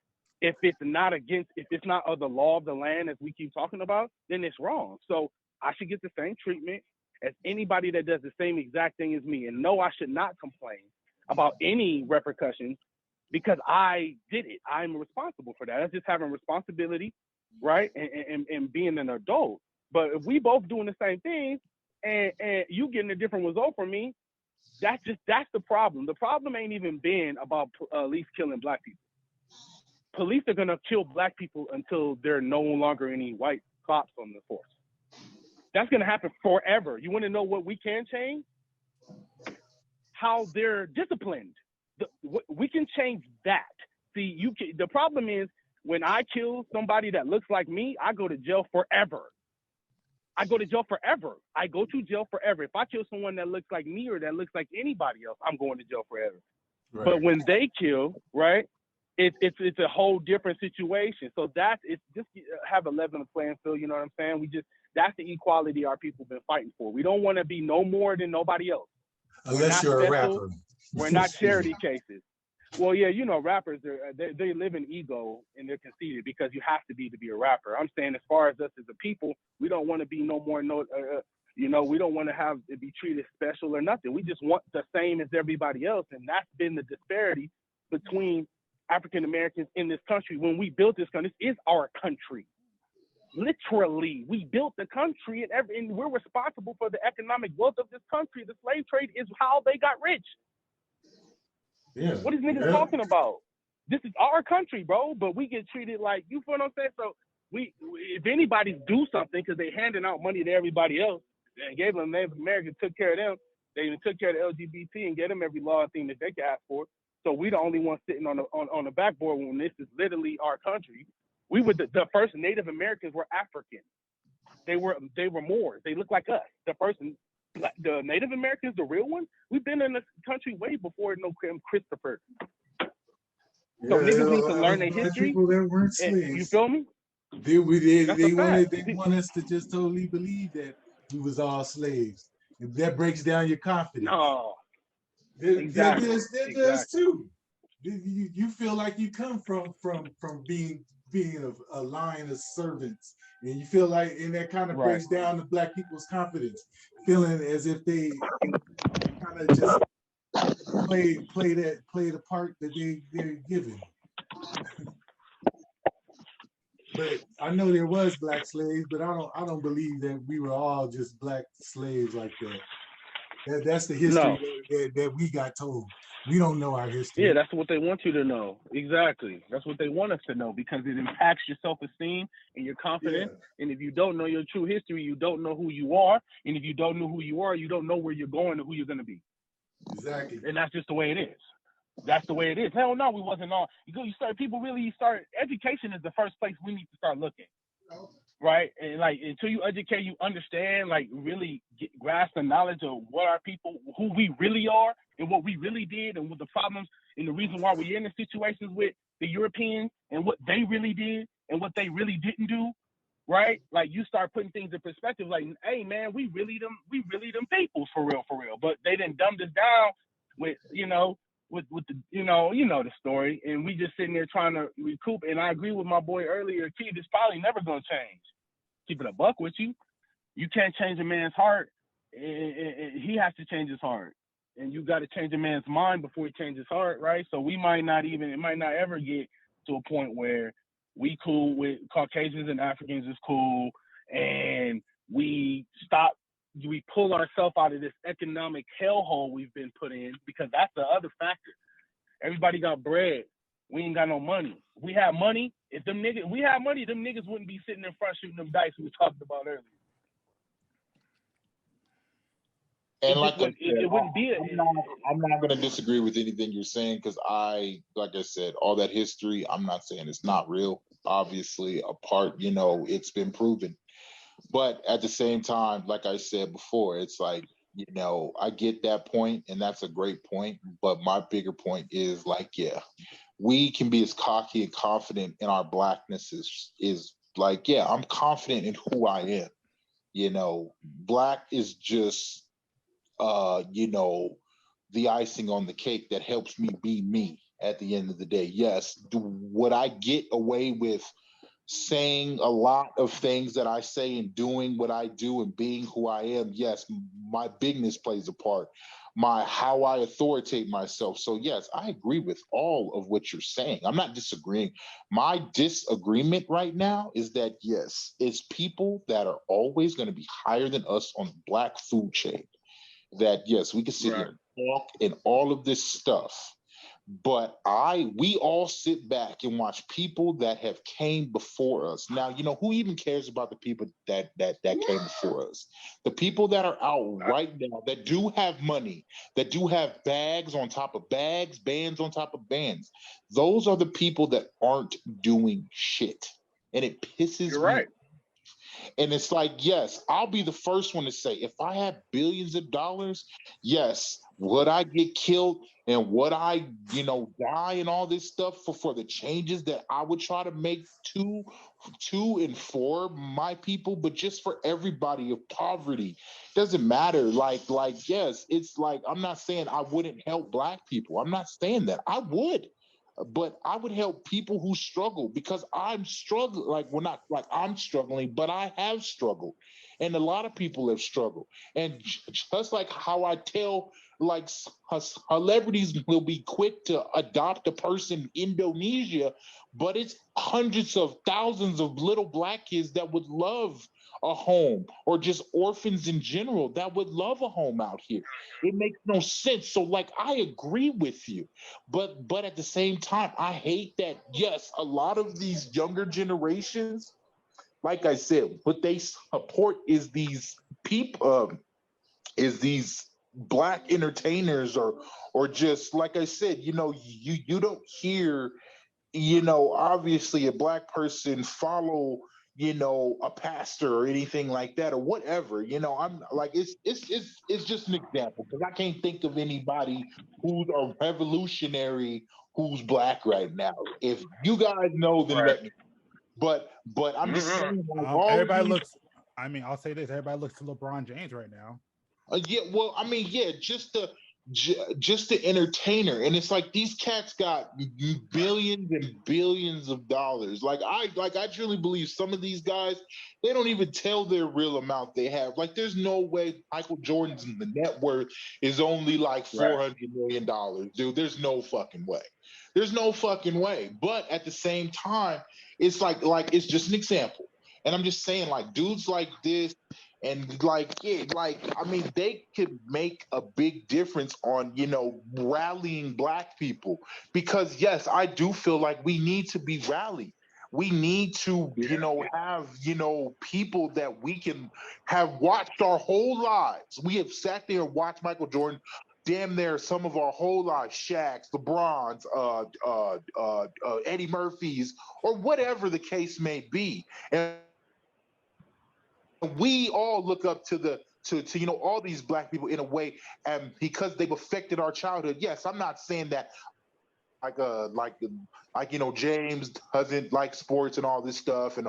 if it's not of the law of the land, as we keep talking about, then it's wrong. So I should get the same treatment as anybody that does the same exact thing as me. And no, I should not complain about any repercussions because I did it. I'm responsible for that. That's just having responsibility, right? And being an adult. But if we both doing the same thing and you getting a different result from me, that's the problem. The problem ain't even been about police killing black people. Police are gonna kill black people until there are no longer any white cops on the force. That's gonna happen forever. You want to know what we can change? How they're disciplined. We can change that. See, the problem is when I kill somebody that looks like me, I go to jail forever. I go to jail forever. I go to jail forever. If I kill someone that looks like me or that looks like anybody else, I'm going to jail forever. Right. But when they kill, right, it's a whole different situation. So it's just have a level playing field. You know what I'm saying? That's the equality our people been fighting for. We don't want to be no more than nobody else.
Unless you're a rapper.
We're not charity cases. Well, yeah, rappers, they live in ego and they're conceited because you have to be a rapper. I'm saying as far as us as a people, we don't want to be no more, we don't want to have it be treated special or nothing. We just want the same as everybody else. And that's been the disparity between African Americans in this country. When we built this country, this is our country. Literally, we built the country and we're responsible for the economic wealth of this country. The slave trade is how they got rich.
Yeah.
What is niggas talking about? This is our country, bro, but we get treated like, you feel what I'm saying? So if anybody do something, because they handing out money to everybody else and gave them Native Americans, took care of them. They even took care of the LGBT and get them every law thing that they could ask for. So we the only ones sitting on the backboard when this is literally our country. We were the first Native Americans were African. They were Moors. They look like us. The Native Americans, the real ones, we've been in this country way before no Christopher. So niggas need to learn their history.
People that weren't slaves.
You feel me?
They want us to just totally believe that we was all slaves. If that breaks down your confidence.
No.
Exactly. That does too. You feel like you come from being a line of servants, and you feel like, and that kind of breaks down the black people's confidence, feeling as if they kind of just play the part that they're given. But I know there was black slaves, but I don't believe that we were all just black slaves like that. That's the history that we got told. We don't know our history.
Yeah, that's what they want you to know. Exactly. That's what they want us to know, because it impacts your self-esteem and your confidence. Yeah. And if you don't know your true history, you don't know who you are. And if you don't know who you are, you don't know where you're going or who you're going to be.
Exactly.
And that's just the way it is. That's the way it is. Hell no, we wasn't all. Education is the first place we need to start looking. Right? And like, until you educate, you understand, like really grasp the knowledge of what our people, who we really are and what we really did and what the problems and the reason why we're in the situations with the Europeans and what they really did and what they really didn't do. Right? Like, you start putting things in perspective, like, hey man, we really them peoples for real. But they done dumbed us down with, with the, the story, and we just sitting there trying to recoup. And I agree with my boy earlier, Keith, it's probably never gonna change. Keep it a buck with you. You can't change a man's heart. He has to change his heart. And you got to change a man's mind before he changes his heart, right? So it might not ever get to a point where we cool with Caucasians and Africans is cool, and we pull ourselves out of this economic hellhole we've been put in, because that's the other factor. Everybody got bread. We ain't got no money. We have money. If we have money, them niggas wouldn't be sitting in front shooting them dice we talked about earlier.
And I'm not going to disagree with anything you're saying, because like I said, all that history, I'm not saying it's not real. Obviously, a part, it's been proven. But at the same time, like I said before, it's like, I get that point, and that's a great point. But my bigger point is like, we can be as cocky and confident in our blackness is like, I'm confident in who I am. Black is just, the icing on the cake that helps me be me at the end of the day. Yes. Would I get away with saying a lot of things that I say and doing what I do and being who I am? Yes, my bigness plays a part. How I authoritate myself. So yes, I agree with all of what you're saying. I'm not disagreeing. My disagreement right now is that yes, it's people that are always going to be higher than us on the black food chain. That yes, we can sit here and talk and all of this stuff, but we all sit back and watch people that have came before us. Now, who even cares about the people that came before us? The people that are out right now that do have money, that do have bags on top of bags, bands on top of bands. Those are the people that aren't doing shit, and it pisses me off. And it's like, yes, I'll be the first one to say, if I had billions of dollars, yes, would I get killed and would I, die and all this stuff for the changes that I would try to make to and for my people, but just for everybody of poverty. Doesn't matter. Like, yes, it's like, I'm not saying I wouldn't help black people. I'm not saying that. I would. But I would help people who struggle, because I'm struggling. I'm struggling, but I have struggled. And a lot of people have struggled. And just like how I tell, like, celebrities will be quick to adopt a person in Indonesia, but it's hundreds of thousands of little black kids that would love a home, or just orphans in general that would love a home out here. It makes no sense. So like, I agree with you, but at the same time, I hate that, yes, a lot of these younger generations like I said, what they support is these people, is these black entertainers, or just like I said, you don't hear, obviously a black person follow, a pastor or anything like that or whatever. I'm like, it's just an example because I can't think of anybody who's a revolutionary who's black right now. If you guys know, then let me. But I'm just saying, like,
everybody looks. I mean, I'll say this: everybody looks to LeBron James right now.
Yeah, well, I mean, yeah, just the entertainer, and it's like these cats got billions and billions of dollars. Like I truly believe some of these guys, they don't even tell their real amount they have. Like, there's no way Michael Jordan's net worth is only like $400 million, dude. There's no fucking way. There's no fucking way. But at the same time, it's like it's just an example, and I'm just saying, like, dudes like this. And like, yeah, like, I mean, they could make a big difference on, rallying black people. Because yes, I do feel like we need to be rallied. We need to, have, people that we can have watched our whole lives. We have sat there and watched Michael Jordan damn near some of our whole lives, Shaq's, LeBron's, Eddie Murphy's, or whatever the case may be. And we all look up to all these black people in a way, and because they've affected our childhood. Yes, I'm not saying that James doesn't like sports and all this stuff,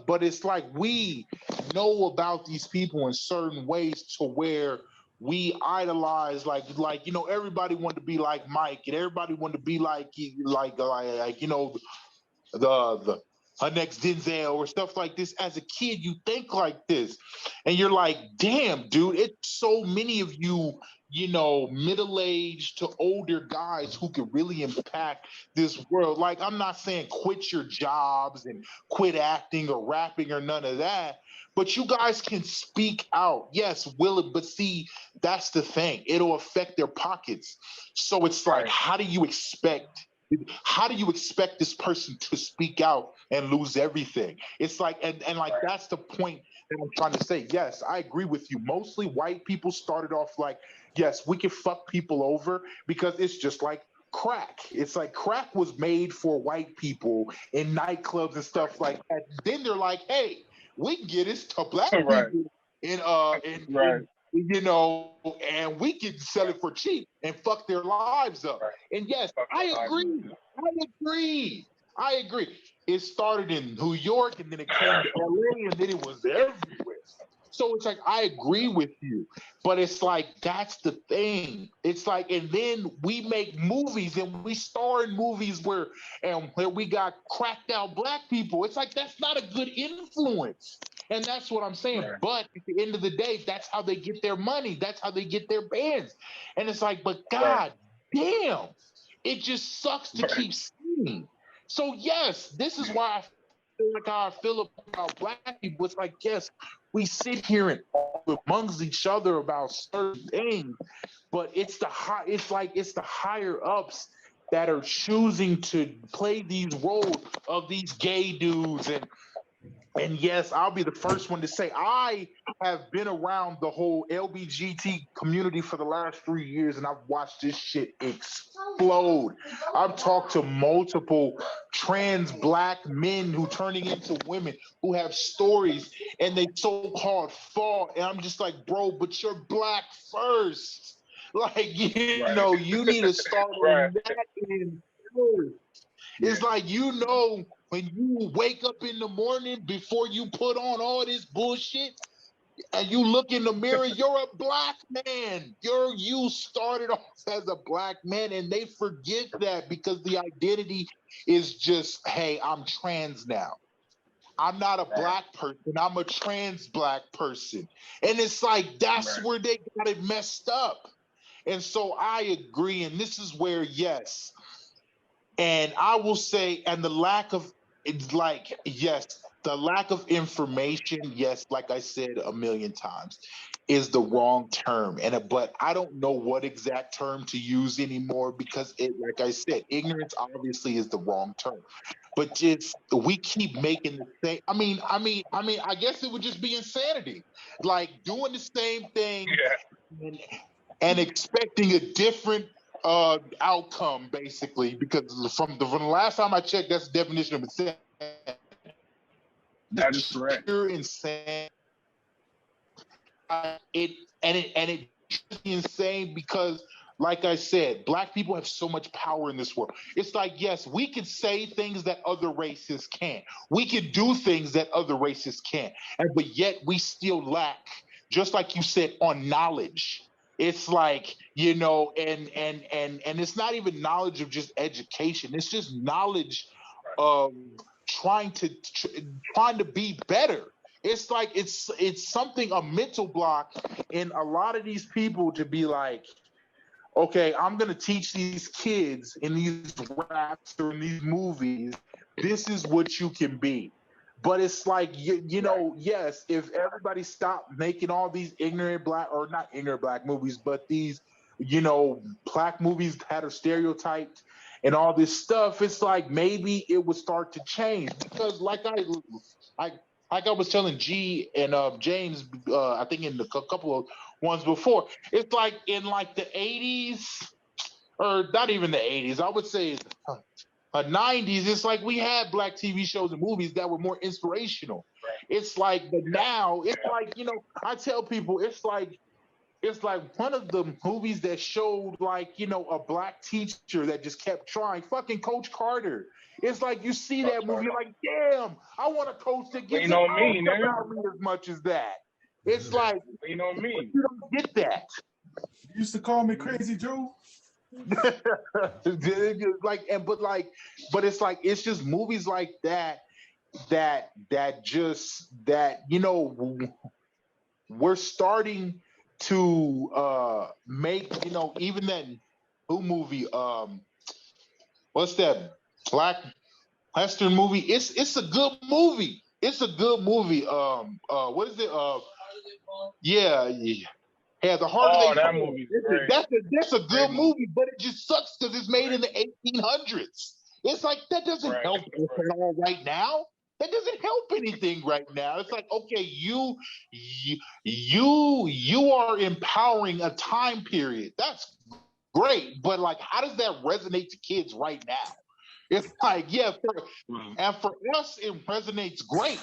but it's like we know about these people in certain ways to where we idolize, everybody wanted to be like Mike, and everybody wanted to be like the her next Denzel or stuff like this. As a kid, you think like this, and you're like, damn, dude, it's so many of you, middle-aged to older guys who could really impact this world. Like, I'm not saying quit your jobs and quit acting or rapping or none of that, but you guys can speak out. Yes, will it? But see, that's the thing. It'll affect their pockets. So it's like, how do you expect this person to speak out and lose everything? It's like, and like, that's the point that I'm trying to say. Yes, I agree with you. Mostly white people started off like, yes, we can fuck people over because it's just like crack. It's like crack was made for white people in nightclubs and stuff like that. Then they're like, hey, we can get this to black people and we can sell it for cheap and fuck their lives up. And yes, I agree. It started in New York, and then it came to LA, and then it was everywhere. So it's like, I agree with you, but it's like, that's the thing. It's like, and then we make movies and we star in movies where we got cracked out black people. It's like, that's not a good influence. And that's what I'm saying. Right. But at the end of the day, that's how they get their money. That's how they get their bands. And it's like, but God damn, it just sucks to keep seeing. So yes, this is why I feel like how I feel about black people. It's like, yes, we sit here and amongst each other about certain things, but it's the higher ups that are choosing to play these roles of these gay dudes. And yes, I'll be the first one to say I have been around the whole LGBT community for the last 3 years, and I've watched this shit explode. I've talked to multiple trans black men who turning into women who have stories, and they so-called fall. And I'm just like, bro, but you're black first. Like, you need to start on that end first. It's like, when you wake up in the morning before you put on all this bullshit and you look in the mirror, you're a black man. You started off as a black man, and they forget that because the identity is just, hey, I'm trans now. I'm not a black person. I'm a trans black person. And it's like, that's where they got it messed up. And so I agree. And this is where, yes. And I will say, and the lack of, it's like, yes, the lack of information, yes, like I said a million times, is the wrong term. But I don't know what exact term to use anymore because like I said, ignorance obviously is the wrong term. But just we keep making the same. I guess it would just be insanity, like doing the same thing and expecting a different outcome, basically. Because from the last time I checked, that's the definition of insanity.
That is correct.
You're insane. It insane because, like I said, black people have so much power in this world. It's like, yes, we can say things that other races can't. We can do things that other races can't, but yet we still lack, just like you said, on knowledge. It's like, and it's not even knowledge of just education. It's just knowledge of trying to be better. It's like it's something, a mental block in a lot of these people to be like, okay, I'm gonna teach these kids in these raps or in these movies, this is what you can be. But it's like, yes, if everybody stopped making all these ignorant black, or not ignorant black movies, but these, black movies that are stereotyped and all this stuff, it's like maybe it would start to change. Because like I was telling G and James, I think in a couple of ones before, it's like in like the 80s, or not even the 80s, I would say 90s, it's like we had black TV shows and movies that were more inspirational. It's like, but now it's like, I tell people it's like one of the movies that showed like, a black teacher that just kept trying, fucking Coach Carter. It's like you see that movie, you're like, damn, I want a coach that gets about me as much as that. It's like,
me.
You don't get that.
You used to call me Crazy Joe.
But it's like, it's just movies like that we're starting to make, even that new movie, what's that black western movie? It's a good movie. It's a good movie. What is it? Yeah. The Heart of
that movie.
That's a good movie, but it just sucks because it's made in the 1800s. It's like that doesn't help at all right now. That doesn't help anything right now. It's like, okay, you are empowering a time period. That's great, but like, how does that resonate to kids right now? It's like, and for us, it resonates great.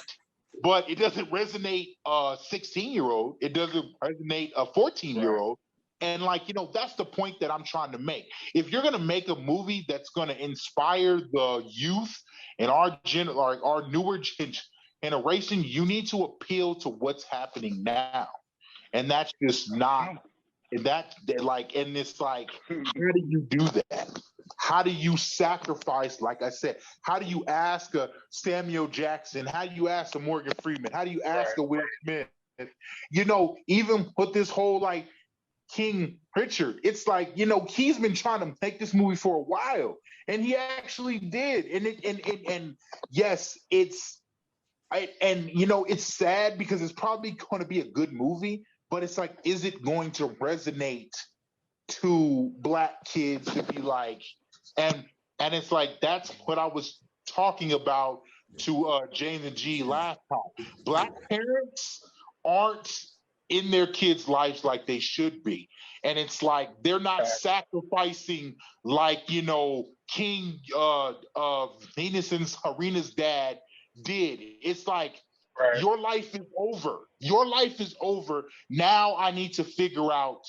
But it doesn't resonate a 16-year-old. It doesn't resonate a 14-year-old. And like, that's the point that I'm trying to make. If you're gonna make a movie that's gonna inspire the youth and our newer generation, you need to appeal to what's happening now. And that's just not that, like, and it's like, how do you do that? How do you sacrifice, like I said, how do you ask a Samuel Jackson? How do you ask a Morgan Freeman? How do you ask a Will Smith? Even with this whole like King Richard, it's like, he's been trying to make this movie for a while, and he actually did. And yes, it's sad because it's probably going to be a good movie, but it's like, is it going to resonate to black kids to be like, and it's like, that's what I was talking about to James and G last time. Black parents aren't in their kids' lives like they should be. And it's like, they're not sacrificing like, King Venus and Serena's dad did. It's like, your life is over. Your life is over. Now I need to figure out,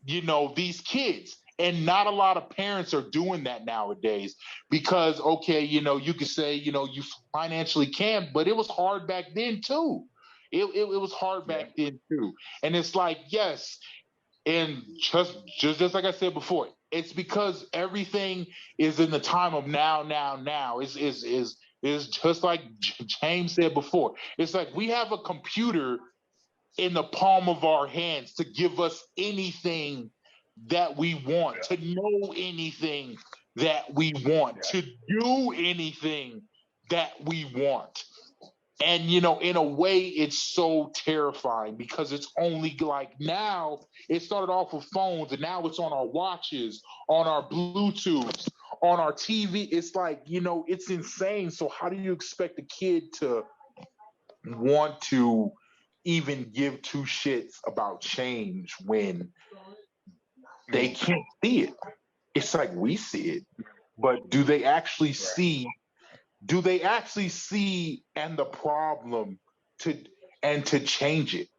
these kids. And not a lot of parents are doing that nowadays because, okay, you could say, you financially can, but it was hard back then too. It was hard back then too. And it's like, yes. And just like I said before, it's because everything is in the time of now. Is just like James said before. It's like we have a computer in the palm of our hands to give us anything that we want, to know anything that we want, to do anything that we want. And, you know, in a way, it's so terrifying because it's only like now it started off with phones and now it's on our watches, on our Bluetooths, on our TV. It's like, you know, it's insane. So how do you expect a kid to want to even give two shits about change when they can't see it? It's like we see it, but do they actually see? Do they actually see and the problem to change it?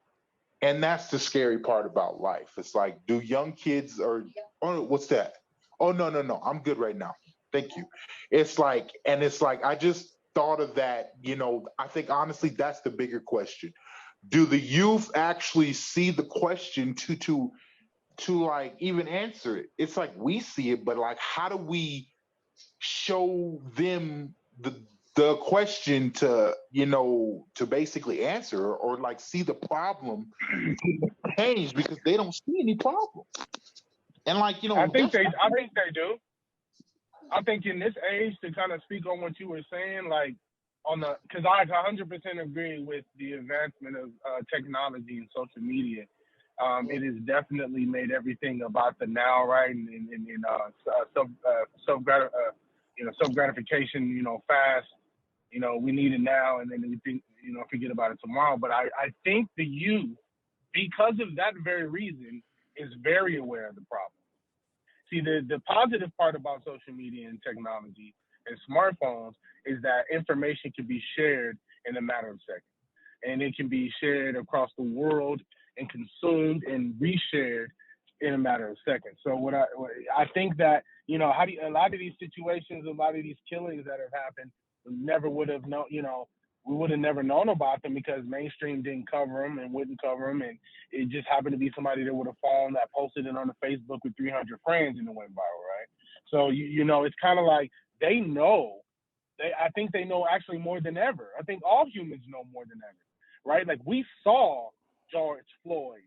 And that's the scary part about life. It's like, do young kids or what's that? Oh no, I'm good right now. Thank you. It's like, and it's like I just thought of that, you know, I think honestly that's the bigger question. Do the youth actually see the question to like even answer it? It's like we see it, but like how do we show them the question to, you know, to basically answer or like see the problem change because they don't see any problem. And like, you know,
I think they do. I think in this age, to kind of speak on what you were saying, like because I 100% agree with the advancement of technology and social media. It has definitely made everything about the now, right? And self gratification, you know, fast. You know, we need it now, and then we think, you know, forget about it tomorrow. But I think the youth, because of that very reason, is very aware of the problem. See, the positive part about social media and technology and smartphones is that information can be shared in a matter of seconds. And it can be shared across the world and consumed and reshared in a matter of seconds. So what I think that, you know, a lot of these situations, a lot of these killings that have happened, we never would have known, you know, we would have never known about them because mainstream didn't cover them and wouldn't cover them. And it just happened to be somebody that would have fallen that posted it on the Facebook with 300 friends and it went viral, right? So, you know, it's kind of like they know. I think they know actually more than ever. I think all humans know more than ever, right? Like we saw George Floyd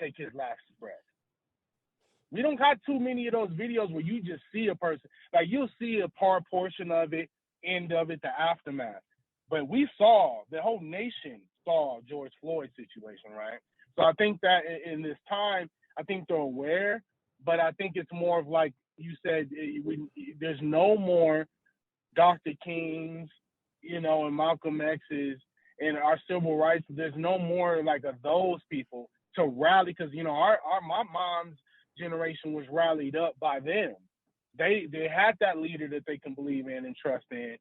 take his last breath. We don't got too many of those videos where you just see a person. Like you'll see a portion of it, end of it, the aftermath. But we saw, the whole nation saw George Floyd's situation, right? So I think that in this time, I think they're aware, but I think it's more of like you said, there's no more Dr. Kings, you know, and Malcolm X's and our civil rights. There's no more like of those people to rally because, you know, my mom's generation was rallied up by them. They had that leader that they can believe in and trust in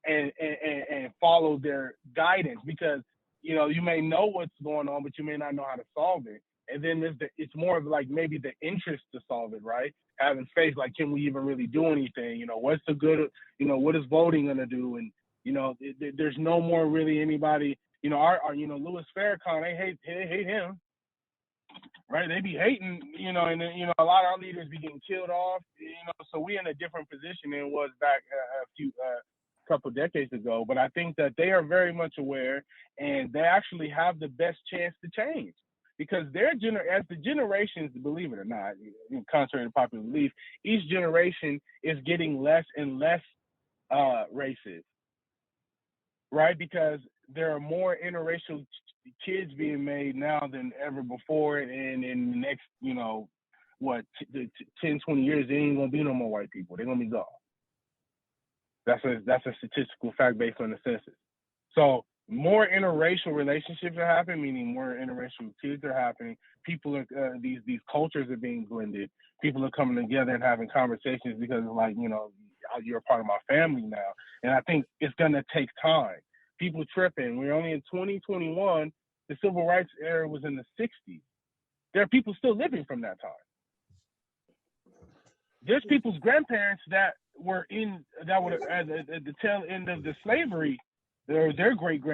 and follow their guidance because, you know, you may know what's going on, but you may not know how to solve it. And then it's more of like maybe the interest to solve it, right? Having faith, like, can we even really do anything? You know, what's the good, you know, what is voting going to do? And, you know, there's no more really anybody, you know, our you know, Louis Farrakhan, they hate him. Right, they be hating, you know, and then, you know, a lot of our leaders be getting killed off, you know. So we in a different position than it was back a couple decades ago. But I think that they are very much aware, and they actually have the best chance to change because as the generations, believe it or not, contrary to popular belief, each generation is getting less and less racist, right? Because there are more interracial kids being made now than ever before, and in the next, you know, 10, 20 years, there ain't gonna be no more white people. They're gonna be gone. That's a statistical fact based on the census. So more interracial relationships are happening, meaning more interracial kids are happening. People are these cultures are being blended. People are coming together and having conversations because, like, you know, you're a part of my family now, and I think it's gonna take time. People tripping. We're only in 2021. The civil rights era was in the 60s. There are people still living from that time. There's people's grandparents that were at the tail end of the slavery. Their great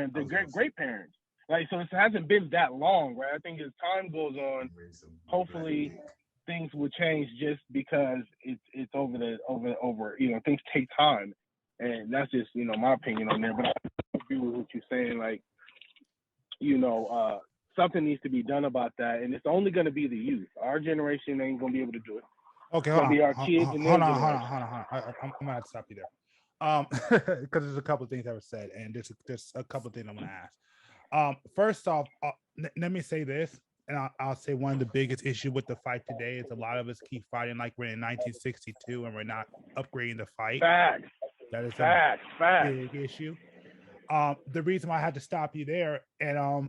parents. Like, so it hasn't been that long, right? I think as time goes on, hopefully things will change just because it's over. You know, things take time, and that's just, you know, my opinion on there. But I agree with what you're saying. Like, you know, something needs to be done about that, and it's only going to be the youth. Our generation ain't going to be able to do it.
Okay, hold on. I'm going to stop you there. Because there's a couple of things that were said, and there's a couple of things I want to ask. First off, let me say this, and I'll say one of the biggest issue with the fight today is a lot of us keep fighting like we're in 1962 and we're not upgrading the fight.
Facts.
That is
facts.
Big issue. The reason why I had to stop you there, and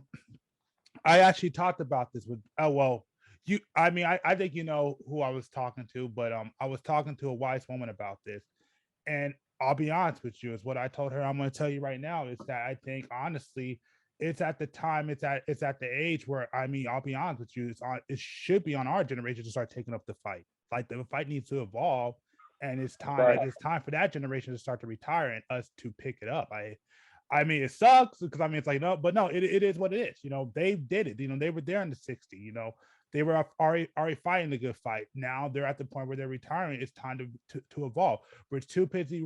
I actually talked about this with I think you know who I was talking to, but I was talking to a wise woman about this, and I'll be honest with you, is what I told her I'm going to tell you right now is that I think honestly it's at the time, it's at the age where, I mean, I'll be honest with you, it should be on our generation to start taking up the fight. Like the fight needs to evolve, and it's time. Right. Like, it's time for that generation to start to retire and us to pick it up. I mean, it sucks because I mean, it's like no, but no, it is what it is. You know, they did it. You know, they were there in the '60s. You know, they were already fighting the good fight. Now they're at the point where they're retiring. It's time to evolve. We're too busy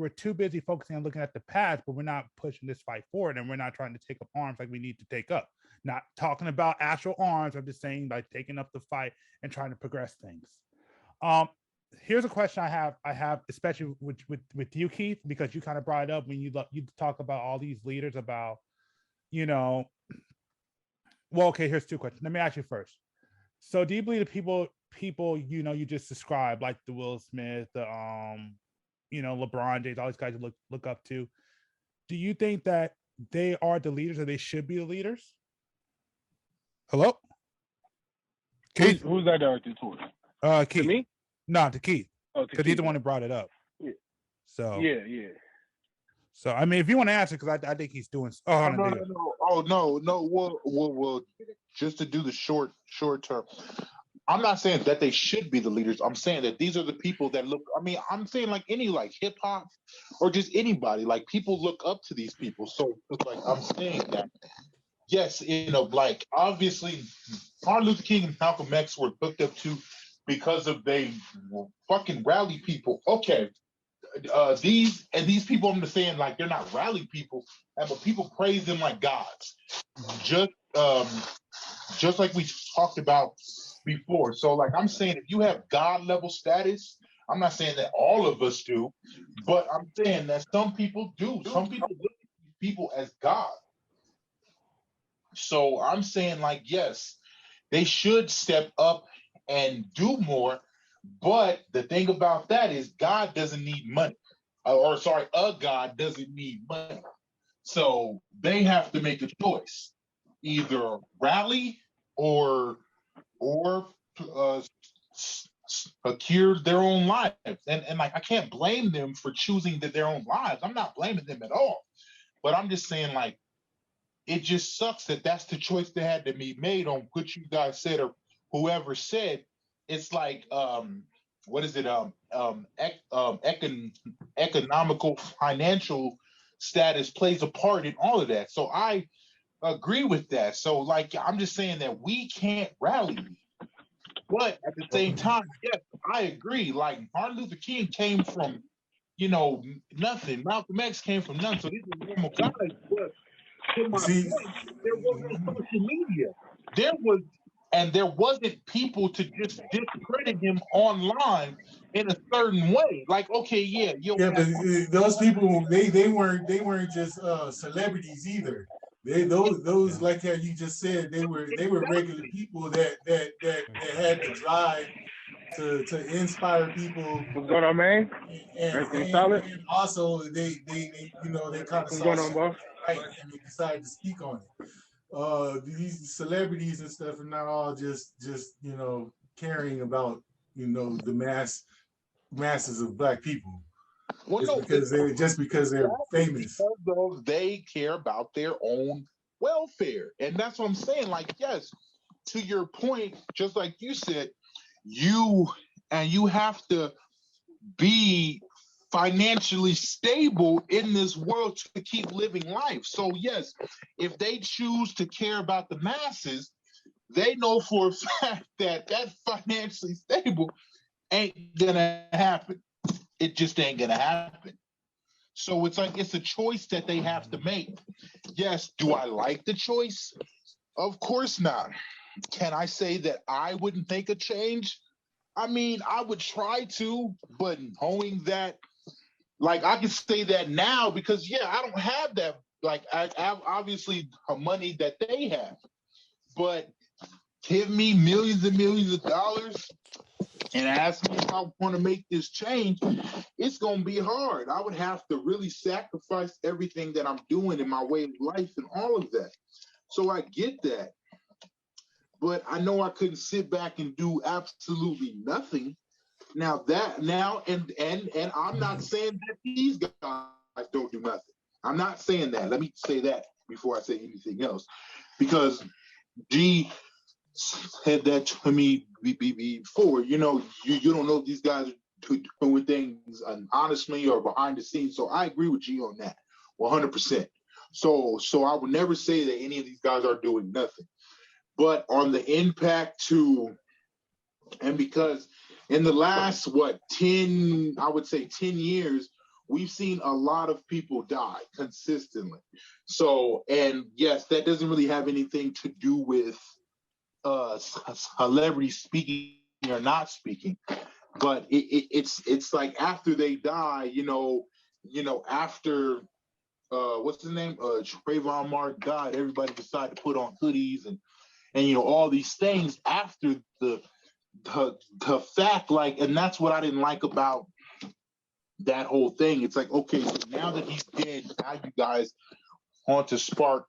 focusing on looking at the past, but we're not pushing this fight forward, and we're not trying to take up arms like we need to take up. Not talking about actual arms. I'm just saying like taking up the fight and trying to progress things. Here's a question I have, especially with you, Keith, because you kind of brought it up when you talk about all these leaders about, you know. Well, okay, here's two questions. Let me ask you first. So do you believe the people you know you just described, like the Will Smith, the you know, LeBron James, all these guys you look up to, do you think that they are the leaders or they should be the leaders? Hello?
Keith? Who's that directed towards?
Keith. To me? No, to Keith. Because he's the one who brought it up.
Yeah.
So
yeah.
So I mean, if you want to answer, because I think he's doing. Oh
no. Oh no. Well, just to do the short term. I'm not saying that they should be the leaders. I'm saying that these are the people that look. I mean, I'm saying like any like hip hop or just anybody. Like people look up to these people. So like I'm saying that. Yes, you know, like obviously, Martin Luther King and Malcolm X were looked up to because of they fucking rally people. Okay, these people, I'm just saying like they're not rally people, but people praise them like gods. Just like we talked about before. So like I'm saying, if you have God level status, I'm not saying that all of us do, but I'm saying that some people do. Some people look at people as God. So I'm saying like, yes, they should step up and do more. But the thing about that is God doesn't need money. A God doesn't need money. So they have to make a choice. Either rally or secure their own lives. And like I can't blame them for choosing their own lives. I'm not blaming them at all. But I'm just saying like it just sucks that that's the choice that had to be made on what you guys said or whoever said. It's like what is it? Economical, financial status plays a part in all of that. So I agree with that. So like I'm just saying that we can't rally, but at the same time, yes, I agree. Like Martin Luther King came from, you know, nothing. Malcolm X came from nothing. So these are normal guys. But to my point, there wasn't social media. There wasn't people to just discredit him online in a certain way. Like, okay, yeah,
but those people they weren't just celebrities either. Those like how you just said, they were regular people that had the drive to inspire people.
What's going on, man?
And also they you know they kind of saw something right and they decided to speak on it. These celebrities and stuff are not all just you know caring about, you know, the masses of Black people. Well, because they're famous.
Because they care about their own welfare. And that's what I'm saying. Like, yes, to your point, just like you said, you have to be financially stable in this world to keep living life. So yes, if they choose to care about the masses, they know for a fact that financially stable ain't gonna happen. It just ain't gonna happen. So it's like it's a choice that they have to make. Yes, do I like the choice? Of course not. Can I say that I wouldn't make a change? I mean, I would try to, but knowing that like I can say that now because I don't have that. Like I have obviously money that they have, but give me millions and millions of dollars and ask me if I want to make this change, it's going to be hard. I would have to really sacrifice everything that I'm doing in my way of life and all of that. So I get that. But I know I couldn't sit back and do absolutely nothing. And I'm not saying that these guys don't do nothing. I'm not saying that. Let me say that before I say anything else. Because G said that to me before. You know, you don't know if these guys are doing things honestly or behind the scenes. So I agree with G on that, 100%. So I would never say that any of these guys are doing nothing. But on the impact and because in the last, 10 years, we've seen a lot of people die consistently. So, and yes, that doesn't really have anything to do with celebrities speaking or not speaking, but it's like after they die, after what's his name, Trayvon Martin died, everybody decided to put on hoodies and all these things after the fact, like, and that's what I didn't like about that whole thing. It's like, okay, so now that he's dead, now you guys want to spark,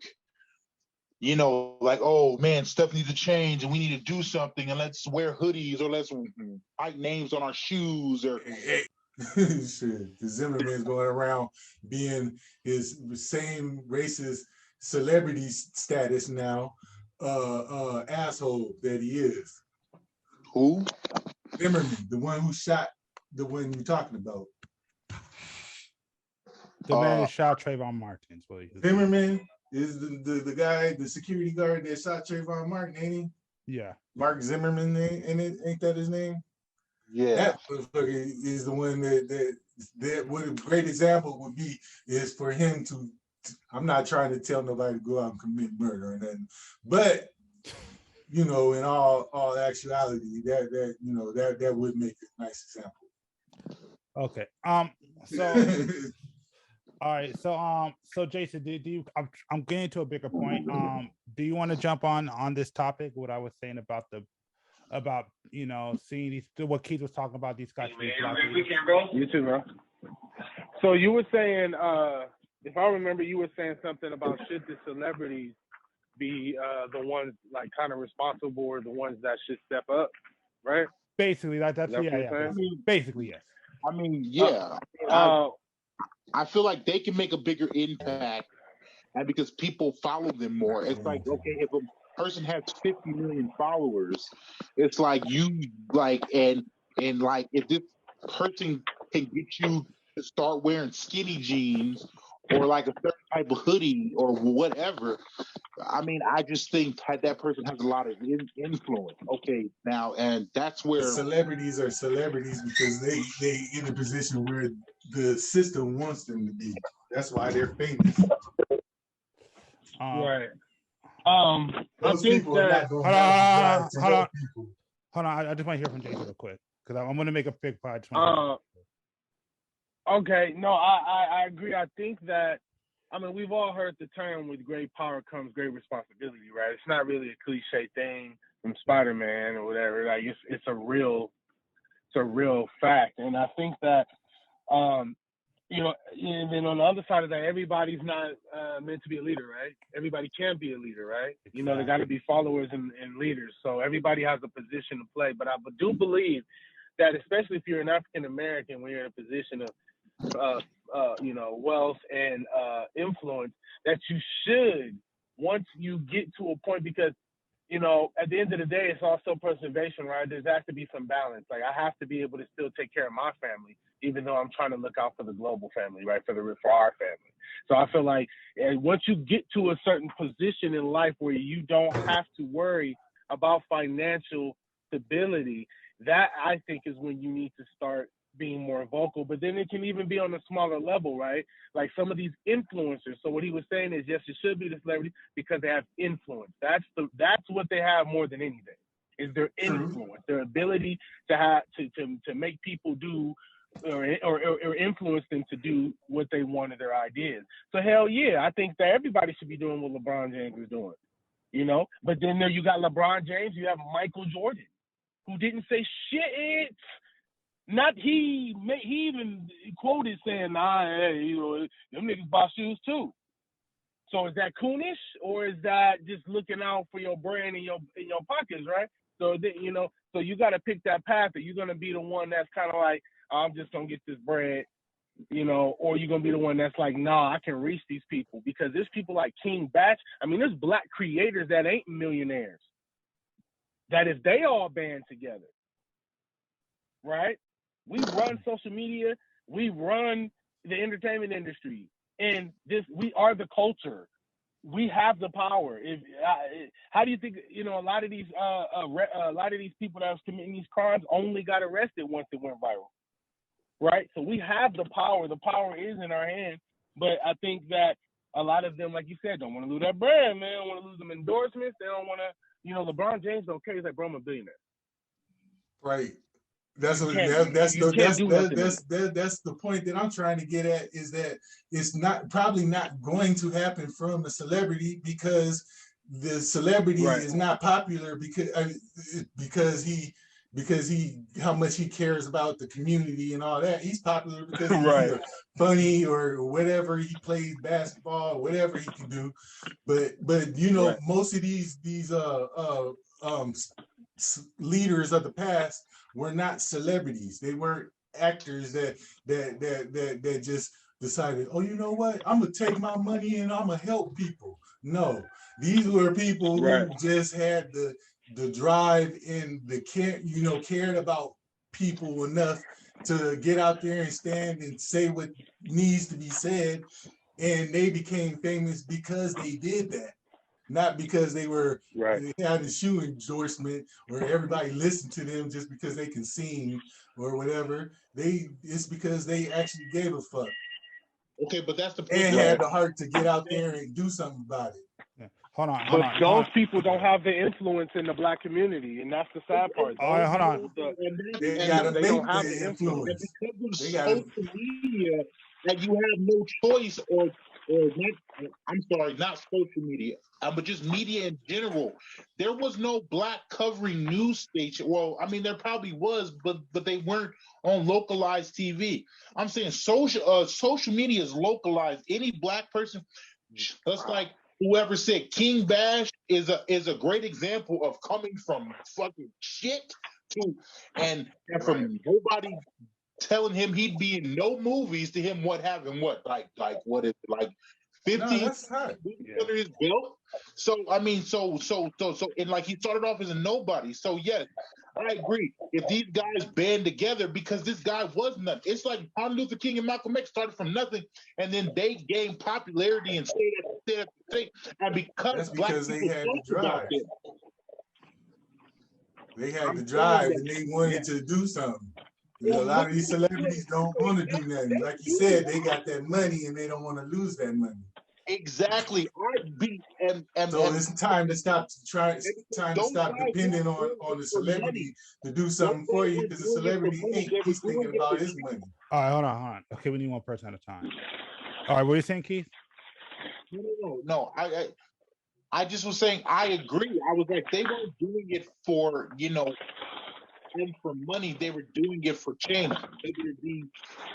like, oh man, stuff needs to change and we need to do something and let's wear hoodies or let's write names on our shoes or
shit. The Zimmerman's going around being his same racist celebrity status now, asshole that he is.
Who?
Zimmerman, the one who shot the one you're talking about.
The man who shot Trayvon Martin.
Zimmerman is the guy, the security guard that shot Trayvon Martin, ain't he?
Yeah.
Mark Zimmerman, ain't that his name?
Yeah.
That motherfucker is the one that what a great example would be is for him to, I'm not trying to tell nobody to go out and commit murder or nothing, but in all actuality, that would make a nice example.
Okay. So all right. So Jason, do you? I'm getting to a bigger point. Do you want to jump on this topic? What I was saying about seeing these, what Keith was talking about, these guys.
You too, bro. So you were saying, if I remember, you were saying something about should the celebrities be the ones like kind of responsible or the ones that should step up, right?
Basically, that's yeah. Basically, yes.
I mean, yeah. I feel like they can make a bigger impact, and because people follow them more. It's like, okay, if a person has 50 million followers, it's like and like if this person can get you to start wearing skinny jeans or like a certain type of hoodie or whatever. I mean, I just think that person has a lot of influence. Okay, now, and that's where
celebrities are celebrities because they in a position where the system wants them to be. That's why they're famous.
Right.
Those people are not going to help people.
Hold on. I just want to hear from Jason real quick because I'm going to make a big part.
Okay. No, I agree. I think that, we've all heard the term with great power comes great responsibility, right? It's not really a cliche thing from Spider-Man or whatever. Like it's a real fact. And I think that, and then on the other side of that, everybody's not meant to be a leader, right? Everybody can be a leader, right? There got to be followers and leaders. So everybody has a position to play. But I do believe that, especially if you're an African American, when you're in a position of wealth and influence, that you should, once you get to a point, because at the end of the day, it's also preservation, right? There has to be some balance. Like I have to be able to still take care of my family, even though I'm trying to look out for the global family, right? For our family. So I feel like once you get to a certain position in life where you don't have to worry about financial stability, that I think is when you need to start being more vocal. But then it can even be on a smaller level, right? Like some of these influencers. So what he was saying is, yes, it should be the celebrity because they have influence. That's what they have more than anything, is their influence, their ability to have to make people do or influence them to do what they wanted their ideas. So hell yeah, I think that everybody should be doing what LeBron James is doing, you know. But then there you got LeBron James, you have Michael Jordan, who didn't say shit. Not he even quoted saying, "Nah, hey, you know, them niggas buy shoes too." So is that coonish, or is that just looking out for your brand in your pockets, right? So you know, so you got to pick that path. Are you gonna be the one that's kind of like, I'm just gonna get this bread, you know, or you gonna be the one that's like, nah, I can reach these people? Because there's people like King Batch. I mean, there's black creators that ain't millionaires. That if they all band together, right? We run social media, we run the entertainment industry, and we are the culture. We have the power. How do you think, you know, a lot of these people that was committing these crimes only got arrested once it went viral, right? So we have the power. The power is in our hands. But I think that a lot of them, like you said, don't want to lose that brand, man. Don't want to lose them endorsements. They don't want to, you know, LeBron James don't care. He's like, bro, I'm a billionaire.
Right. That's the point that I'm trying to get at, is that it's probably not going to happen from a celebrity, because the celebrity is not popular because he how much he cares about the community and all that. He's popular because he's either funny or whatever. He plays basketball or whatever he can do. But you know, most of these leaders of the past were not celebrities. They weren't actors that just decided, oh, you know what, I'm gonna take my money and I'm gonna help people. No, these were people who just had the drive and the care, you know, cared about people enough to get out there and stand and say what needs to be said, and they became famous because they did that. Not because they had a shoe endorsement or everybody listened to them just because they can sing or whatever. It's because they actually gave a fuck.
Okay, but that's the point.
And had the heart to get out there and do something about it.
Yeah. Hold on.
But those people don't have the influence in the black community, and that's the sad part.
Hold on. They gotta make the influence.
Because of social media, that you have no choice, or not, I'm sorry, not social media, but just media in general. There was no black covering news station. Well, I mean, there probably was, but they weren't on localized TV. I'm saying social media is localized. Any black person, just like whoever said, King Bash is a great example of coming from fucking shit to and from nobody telling him he'd be in no movies to him what 50 under his belt. So I mean, so and like he started off as a nobody. So yes, I agree. If these guys band together, because this guy was nothing. It's like Martin Luther King and Malcolm X started from nothing, and then they gained popularity and stayed at the thing. And because
they had the drive. They had the drive and they wanted to do something. You know, a lot of these celebrities don't want to do nothing. Like you said, they got that money and they don't want to lose that money.
Exactly.
So it's time to stop depending on the celebrity to do something for you, because the celebrity he's thinking about his money.
All right, hold on. Okay, we need one person at a time. All right, what are you saying, Keith?
No. I just was saying I agree. I was like, they weren't doing it for, you know, and for money. They were doing it for change. It could be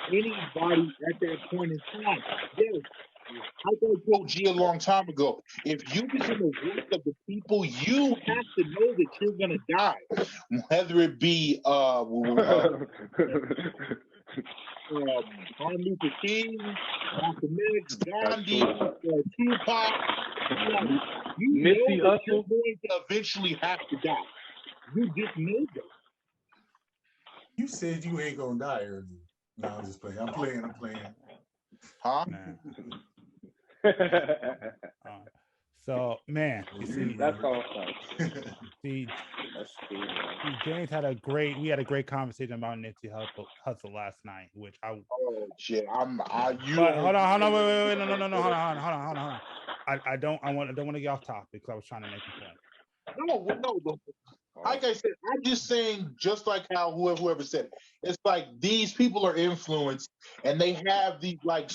anybody at that point in time. Yes. I told G a long time ago, if you become a voice of the people, you have to know that you're gonna die. Whether it be Martin Luther King, Malcolm X, Gandhi, Tupac, you know that you're going to eventually have to die. You just know that.
You said you ain't gonna die early. No, I'm just playing. I'm playing.
Huh?
So, man, you see,
that's all.
See, James had a great conversation about Nipsey Hussle last night, which I.
Oh shit! Hold
on, wait, no, hold on. I don't want to get off topic because I was trying to make a point.
No. Like I said, I'm just saying, just like how whoever said it, it's like these people are influenced, and they have these like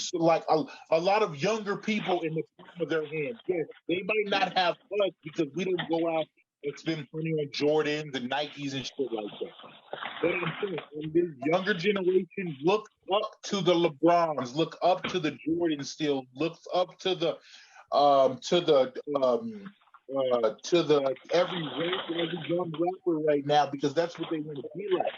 a lot of younger people in the palm of their hand. Yes, they might not have us because we don't go out and spend money on Jordans and Nikes and shit like that. But I'm saying, and this younger generation look up to the LeBrons, look up to the Jordans, still looks up to the every young rapper right now because that's what they want to be like.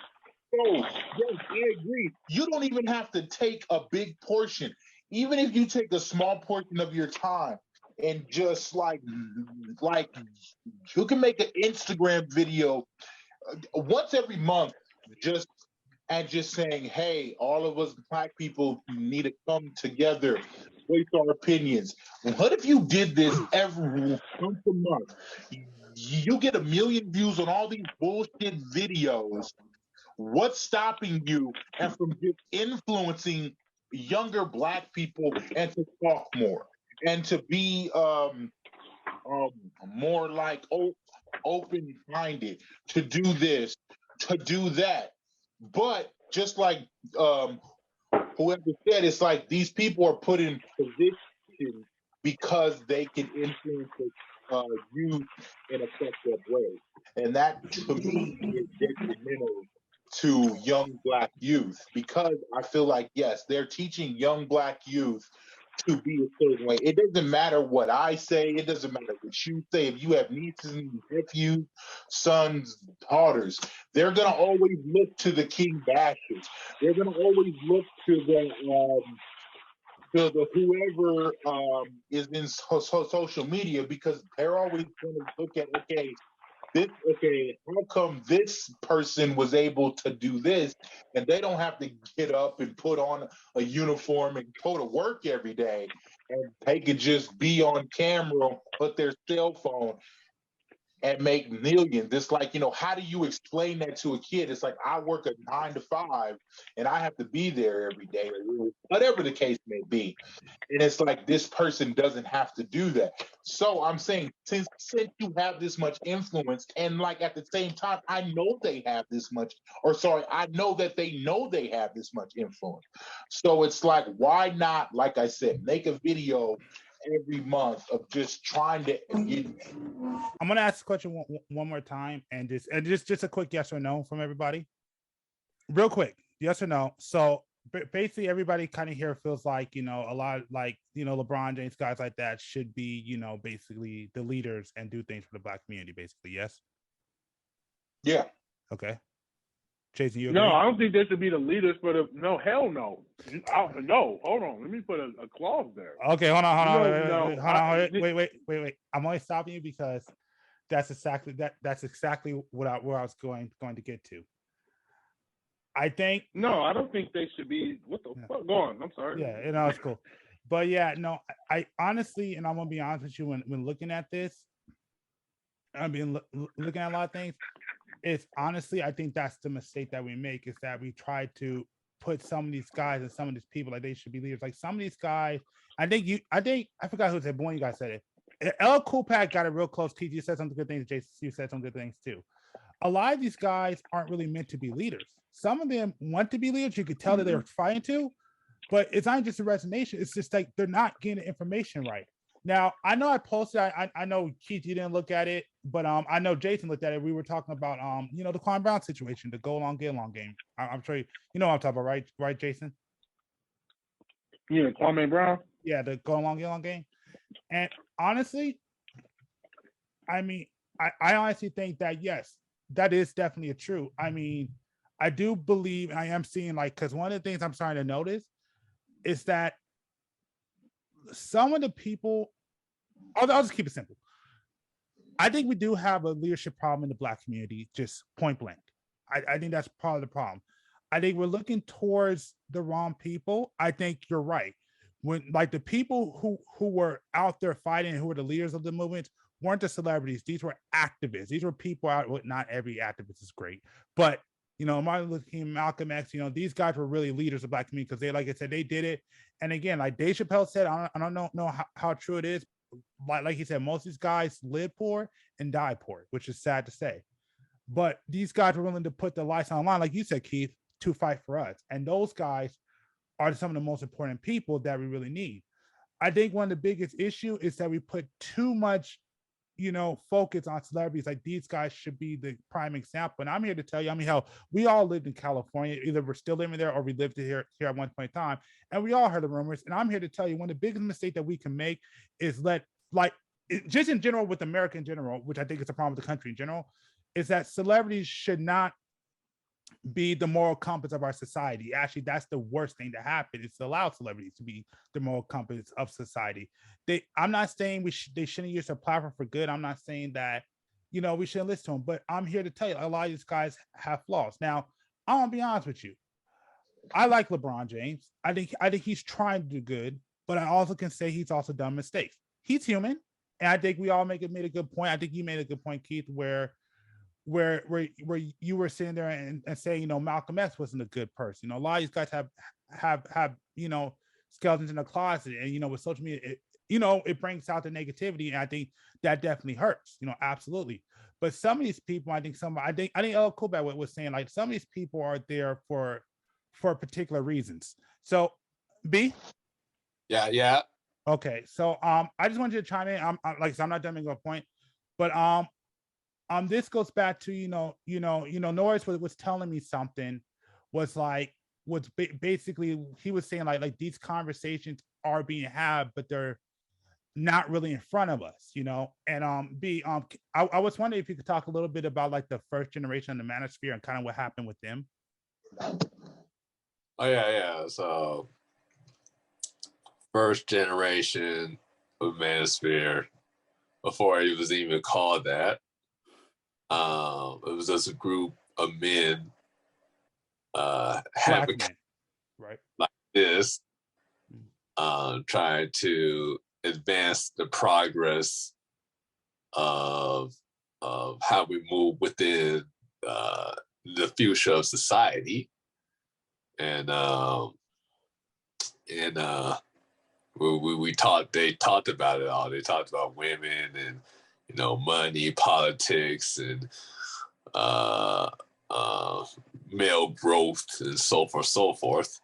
So yes, I agree. You don't even have to take a big portion. Even if you take a small portion of your time and just like you can make an Instagram video once every month, just saying, hey, all of us black people need to come together, voice our opinions. What if you did this every once a month? You get 1 million views on all these bullshit videos. What's stopping you and from just influencing younger black people and to talk more and to be more like open-minded, to do this, to do that? But just like whoever said, it's like these people are put in position because they can influence youth in a effective way. And that, to me, is detrimental to young black youth because I feel like, yes, they're teaching young black youth to be a certain way. It doesn't matter what I say. It doesn't matter what you say. If you have nieces and nephews, sons, daughters, they're going to always look to the King Bashers. They're going to always look to the whoever is in social media because they're always going to look at, how come this person was able to do this and they don't have to get up and put on a uniform and go to work every day, and they could just be on camera, put their cell phone and make millions? It's like, how do you explain that to a kid? It's like, I work a 9 to 5 and I have to be there every day, or whatever the case may be. And it's like, this person doesn't have to do that. So I'm saying, since you have this much influence, and like at the same time, I know they have this much, I know that they know they have this much influence. So it's like, why not, like I said, make a video every month of just trying to get.
I'm gonna ask the question one more time, and just a quick yes or no from everybody, real quick, yes or no. So basically, everybody kind of here feels like a lot like LeBron James, guys like that should be basically the leaders and do things for the black community. Basically, yes.
Yeah.
Okay. Jason, you
agree?
No,
I don't think they should be the leaders for the. No, hell no. No, hold on. Let me put a clause there.
Okay, hold on. Wait. I'm only stopping you because that's exactly where I was going to get to. I think.
No, I don't think they should be. What the fuck? Go on. I'm sorry.
Yeah, it's cool. But yeah, no, I honestly, and I'm gonna be honest with you, when looking at this, I've been looking at a lot of things. It's honestly, I think that's the mistake that we make, is that we try to put some of these guys and some of these people like they should be leaders. Like some of these guys, I forgot who said, but one of you guys said it. L Cool Pack got it real close. Keith, you said some good things. Jason, you said some good things too. A lot of these guys aren't really meant to be leaders. Some of them want to be leaders. You could tell that they're trying to, but it's not just a resignation. It's just like they're not getting the information right. Now, I know I posted, I know Keith, you didn't look at it, but I know Jason looked at it. We were talking about, the Quan Brown situation, the go long, get long game. I'm sure you know what I'm talking about, right, Jason?
Yeah, Kwame Brown?
Yeah, the go long, get long game. And honestly, I mean, I honestly think that, yes, that is definitely true. I mean, I do believe, I am seeing because one of the things I'm starting to notice is that some of the people, I'll just keep it simple. I think we do have a leadership problem in the Black community, just point blank. I think that's part of the problem. I think we're looking towards the wrong people. I think you're right. When the people who were out there fighting, who were the leaders of the movement, weren't the celebrities. These were activists. These were people out. Well, not every activist is great, but Martin Luther King, Malcolm X, these guys were really leaders of Black community because they, like I said, they did it. And again, like Dave Chappelle said, I don't know how true it is, like he said, most of these guys live poor and die poor, which is sad to say. But these guys were willing to put their lives on the line, like you said, Keith, to fight for us. And those guys are some of the most important people that we really need. I think one of the biggest issue is that we put too much, focus on celebrities. Like these guys should be the prime example. And I'm here to tell you, hell, we all lived in California. Either we're still living there or we lived here at one point in time. And we all heard the rumors. And I'm here to tell you, one of the biggest mistakes that we can make is just in general with America in general, which I think is a problem with the country in general, is that celebrities should not be the moral compass of our society. Actually, that's the worst thing to happen, is to allow celebrities to be the moral compass of society. I'm not saying they shouldn't use their platform for good. I'm not saying that, we shouldn't listen to them, but I'm here to tell you, a lot of these guys have flaws. Now, I want to be honest with you. I like LeBron James. I think he's trying to do good, but I also can say he's also done mistakes. He's human. And I think we all made a good point. I think you made a good point, Keith, where you were sitting there and saying, Malcolm X wasn't a good person. A lot of these guys have skeletons in the closet, and with social media, it brings out the negativity, and I think that definitely hurts. Absolutely. But some of these people, I think El Kubek was saying, like, some of these people are there for particular reasons. So, B.
Yeah.
Okay, so I just wanted you to chime in. I'm I'm not done making a point, but this goes back to Norris was telling me something, basically he was saying like these conversations are being had, but they're not really in front of us, And B, I was wondering if you could talk a little bit about like the first generation of the Manosphere and kind of what happened with them.
Oh yeah. So first generation of Manosphere, before it was even called that. It was just a group of men having
men, right,
like this, trying to advance the progress of how we move within the future of society, and we talked. They talked about it all. They talked about women and money, politics, and male growth, and so forth.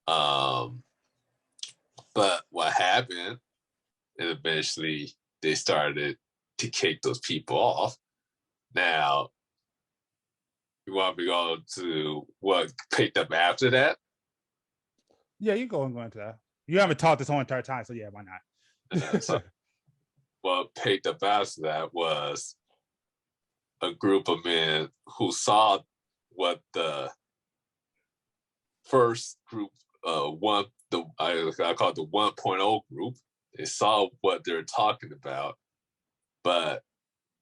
But what happened, and eventually they started to kick those people off. Now, you want me to go to what picked up after that?
Yeah, you go into that. You haven't talked this whole entire time, so yeah, why not?
So, what picked up after that was a group of men who saw what the first group, I call it the 1.0 group. They saw what they're talking about, but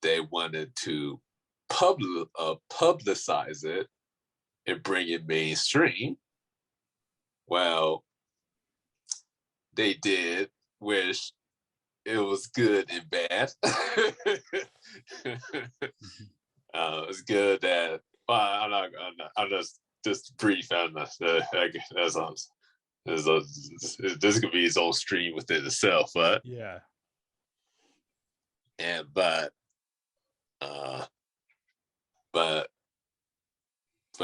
they wanted to publicize it and bring it mainstream. Well, they did, which it was good and bad. It's good that I'm just brief. This could be its own stream within itself, but
yeah.
But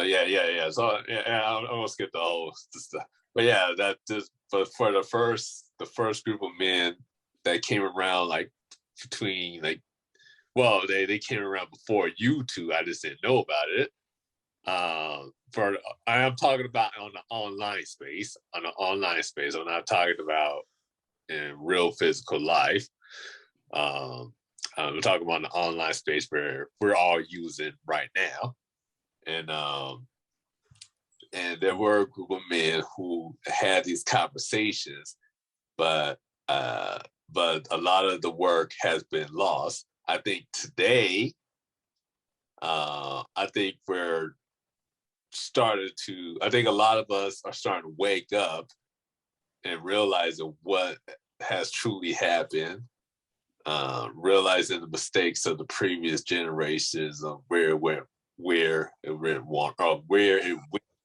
yeah. So yeah, I'm gonna skip the whole stuff. But yeah, but for the first group of men that came around, like between they came around before YouTube. I just didn't know about it. I am talking about on the online space. I'm not talking about in real physical life. I'm talking about the online space where we're all using right now. And there were a group of men who had these conversations, but a lot of the work has been lost. I think today, I think a lot of us are starting to wake up and realizing what has truly happened, realizing the mistakes of the previous generations of where it went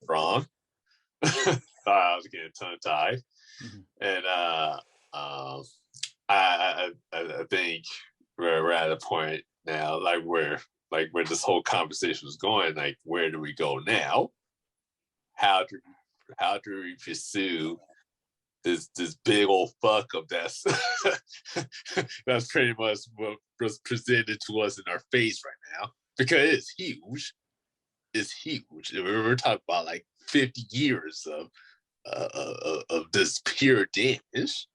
wrong. I was getting tongue-tied. Mm-hmm. And I think we're at a point now, like where this whole conversation was going, like where do we go now? How do we pursue this big old fuck up that's that's pretty much what was presented to us in our face right now, because it's huge. It's huge. We're talking about like 50 years of this pure damage.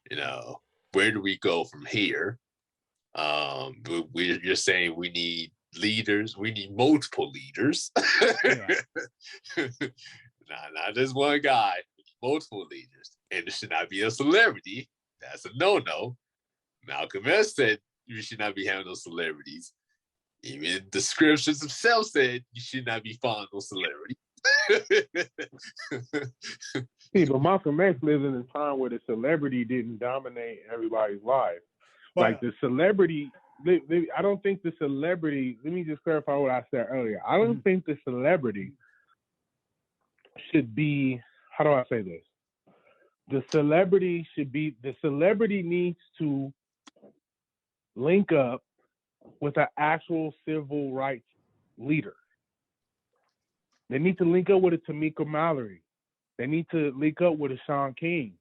You know, where do we go from here? You're saying we need leaders. We need multiple leaders.
Yeah.
Not just one guy. Multiple leaders, and it should not be a celebrity. That's a no-no. Malcolm X said you should not be having those celebrities. Even the scriptures themselves said you should not be following those celebrities.
See, but Malcolm X lives in a time where the celebrity didn't dominate everybody's life. Like the celebrity, I don't think the celebrity, let me just clarify what I said earlier. I don't think the celebrity should be, how do I say this? The celebrity needs to link up with an actual civil rights leader. They need to link up with a Tamika Mallory. They need to link up with a Sean King,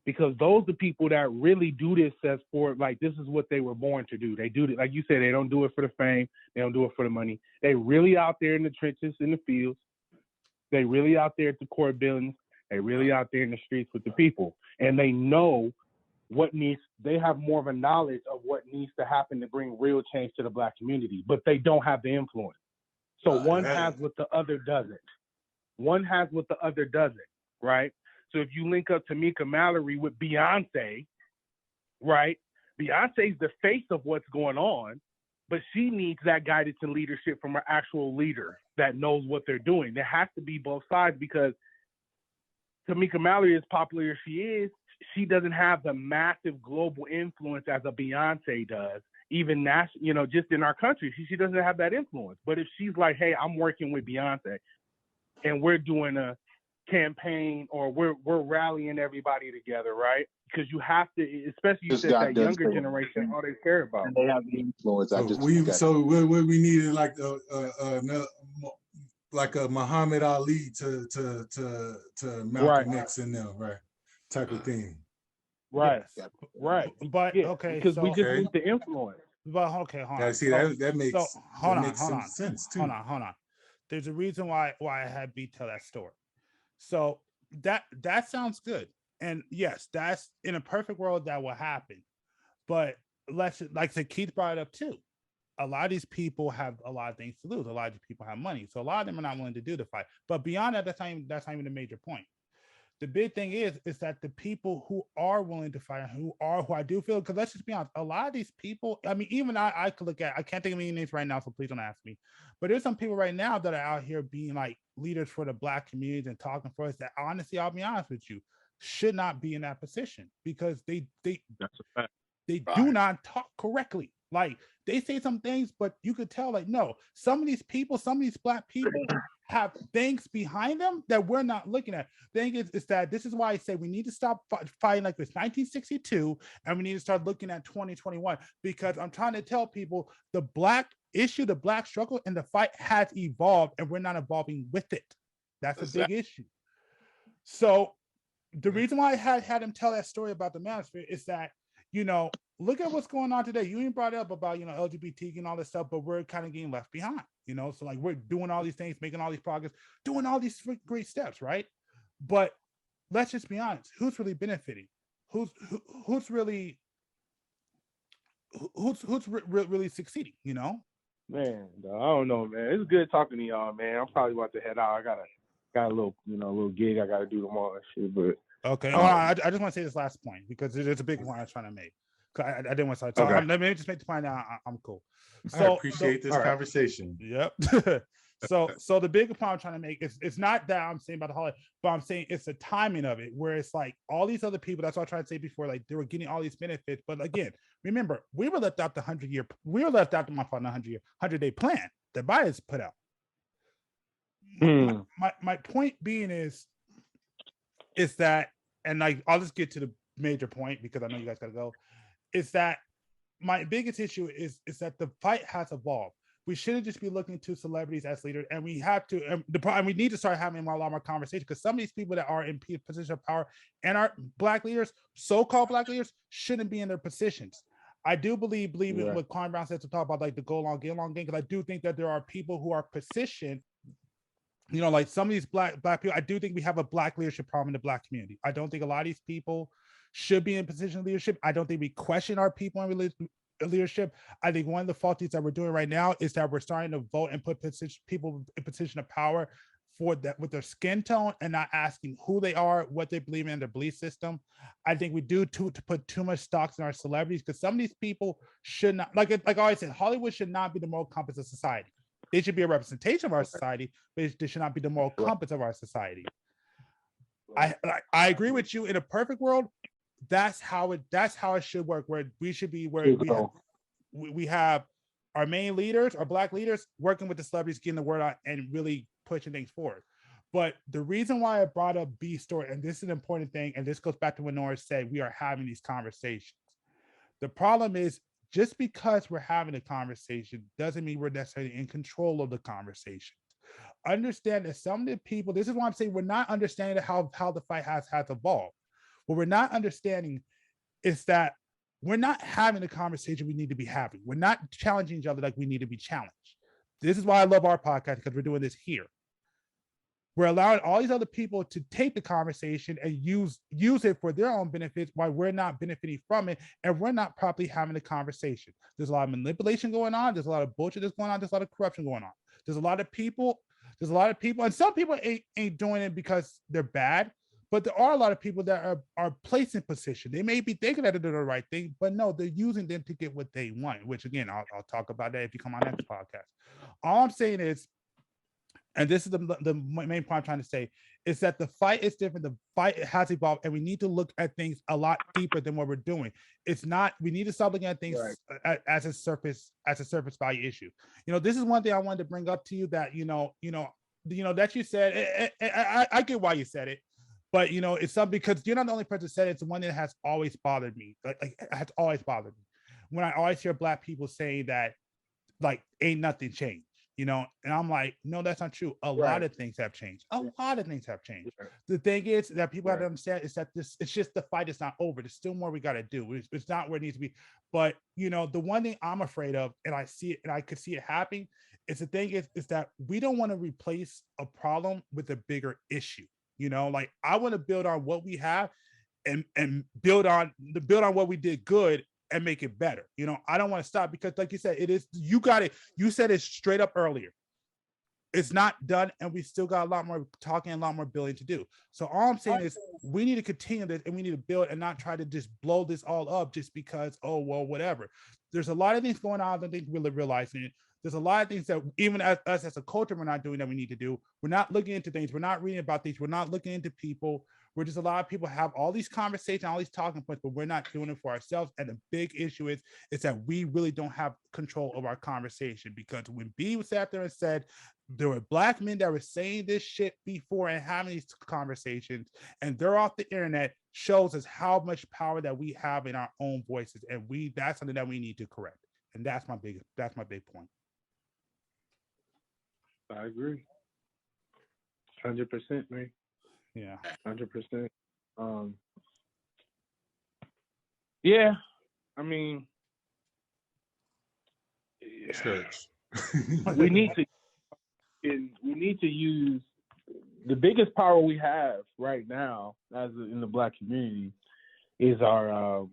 because those are people that really do this as for, like, this is what they were born to do. They do it, like you said, they don't do it for the fame. They don't do it for the money. They really out there in the trenches, in the fields. They really out there at the court buildings. They really out there in the streets with the people. And they know they have more of a knowledge of what needs to happen to bring real change to the Black community, but they don't have the influence. So one has what the other doesn't. One has what the other doesn't, right? So if you link up Tamika Mallory with Beyonce, right? Beyonce's the face of what's going on, but she needs that guidance and leadership from an actual leader that knows what they're doing. There has to be both sides, because Tamika Mallory, as popular as she is, she doesn't have the massive global influence as a Beyonce does, even just in our country. She doesn't have that influence. But if she's like, hey, I'm working with Beyonce and we're doing a campaign, or we're rallying everybody together, right? Because you have to, especially you said that younger generation, all they care about.
And they have the influence.
So what we needed, like a Muhammad Ali to Malcolm X in them, right? Type of thing.
Right.
Yes.
Right.
But okay,
because we just need the influence.
But okay, hold on.
Yeah, see, that makes sense too.
Hold on. There's a reason why I had B tell that story. So that sounds good. And yes, that's in a perfect world that will happen. But like Keith brought it up too. A lot of these people have a lot of things to lose. A lot of these people have money. So a lot of them are not willing to do the fight. But beyond that, that's not even the major point. The big thing is that the people who are willing to fight, who I do feel, because let's just be honest, a lot of these people, I mean, even I could look at, I can't think of any names right now, so please don't ask me. But there's some people right now that are out here being like leaders for the Black community and talking for us that, honestly, I'll be honest with you, should not be in that position, because they do not talk correctly. Like, they say some things, but you could tell, like, no, some of these Black people have things behind them that we're not looking at. The thing is that this is why I say we need to stop fighting like this 1962, and we need to start looking at 2021, because I'm trying to tell people the Black issue, the Black struggle, and the fight has evolved, and we're not evolving with it. That's a big issue. So the reason why I had him tell that story about the Manosphere is that, look at what's going on today. You even brought up about, LGBT and all this stuff, but we're kind of getting left behind, So like, we're doing all these things, making all these progress, doing all these great steps, right? But let's just be honest. Who's really benefiting? Who's really succeeding,
Man, I don't know, man. It's good talking to y'all, man. I'm probably about to head out. I got a little gig I got to do tomorrow and shit, but.
Okay, I just want to say this last point, because it's a big one I was trying to make. I didn't want to talk. Okay. Let me just make the point now. I'm cool.
So I appreciate this conversation.
Yep. So the bigger point I'm trying to make is, it's not that I'm saying about the holiday, but I'm saying it's the timing of it, where it's like all these other people, that's what I tried to say before, like they were getting all these benefits. But again, remember, we were left out the 100-day plan that Biden's put out. My point being is that, and like, I'll just get to major point, because I know you guys gotta go, is that my biggest issue is that the fight has evolved. We shouldn't just be looking to celebrities as leaders, and we have to. And we need to start having a lot more conversation, because some of these people that are in position of power and are black leaders, so-called black leaders, shouldn't be in their positions. I do believe what Quan Brown said to talk about like the go along, get along game, because I do think that there are people who are positioned. You know, like some of these black people, I do think we have a black leadership problem in the black community. I don't think a lot of these people should be in position of leadership. I don't think we question our people in leadership. I think one of the faulties that we're doing right now is that we're starting to vote and put people in position of power for that with their skin tone, and not asking who they are, what they believe in their belief system. I think we do to put too much stocks in our celebrities, because some of these people should not, like I always said, Hollywood should not be the moral compass of society. They should be a representation of our society, but they should not be the moral compass of our society. I agree with you. In a perfect world, that's how it should work. Where we should be, where we have our main leaders, our black leaders, working with the celebrities, getting the word out, and really pushing things forward. But the reason why I brought up B story, and this is an important thing, and this goes back to what Nora said, we are having these conversations. The problem is, just because we're having a conversation doesn't mean we're necessarily in control of the conversation. Understand that some of the people, this is why I'm saying we're not understanding how the fight has evolved. What we're not understanding is that we're not having the conversation we need to be having. We're not challenging each other like we need to be challenged. This is why I love our podcast, because we're doing this here. We're allowing all these other people to take the conversation and use it for their own benefits, while we're not benefiting from it, and we're not properly having a conversation. There's a lot of manipulation going on. There's a lot of bullshit that's going on. There's a lot of corruption going on. There's a lot of people, and some people ain't doing it because they're bad, but there are a lot of people that are placed in position. They may be thinking that they're doing the right thing, but no, they're using them to get what they want, which again, I'll talk about that if you come on next podcast. All I'm saying is, and this is the main point I'm trying to say, is that the fight is different. The fight has evolved, and we need to look at things a lot deeper than what we're doing. It's not, we need to stop looking at things as a surface value issue. You know, this is one thing I wanted to bring up to you that, that you said, I get why you said it, but it's something, because you're not the only person that said it. It's one that has always bothered me. Like it has always bothered me when I always hear black people saying that, like, ain't nothing changed. And I'm like, no, that's not true. A lot of things have changed. A lot of things have changed. The thing is that people have to understand is that it's just the fight is not over. There's still more we got to do. It's not where it needs to be. But, the one thing I'm afraid of, and I see it, and I could see it happening, is the thing is that we don't want to replace a problem with a bigger issue. Like, I want to build on what we have and build on what we did good and make it better. I don't want to stop, because like you said, it is, you got it. You said it straight up earlier. It's not done, and we still got a lot more talking and a lot more building to do. So all I'm saying is we need to continue this, and we need to build and not try to just blow this all up just because, oh, well, whatever. There's a lot of things going on. I don't think we're realizing it. There's a lot of things that even as us as a culture, we're not doing that we need to do. We're not looking into things. We're not reading about things. We're not looking into people. We're just, a lot of people have all these conversations, all these talking points, but we're not doing it for ourselves. And the big issue is that we really don't have control of our conversation, because when B sat there and said there were black men that were saying this shit before and having these conversations, and they're off the internet, shows us how much power that we have in our own voices. And that's something that we need to correct. And that's my big point.
I agree. 100%, man.
Yeah.
100%. Yeah. I mean,
Church.
we need to use the biggest power we have right now in the black community is our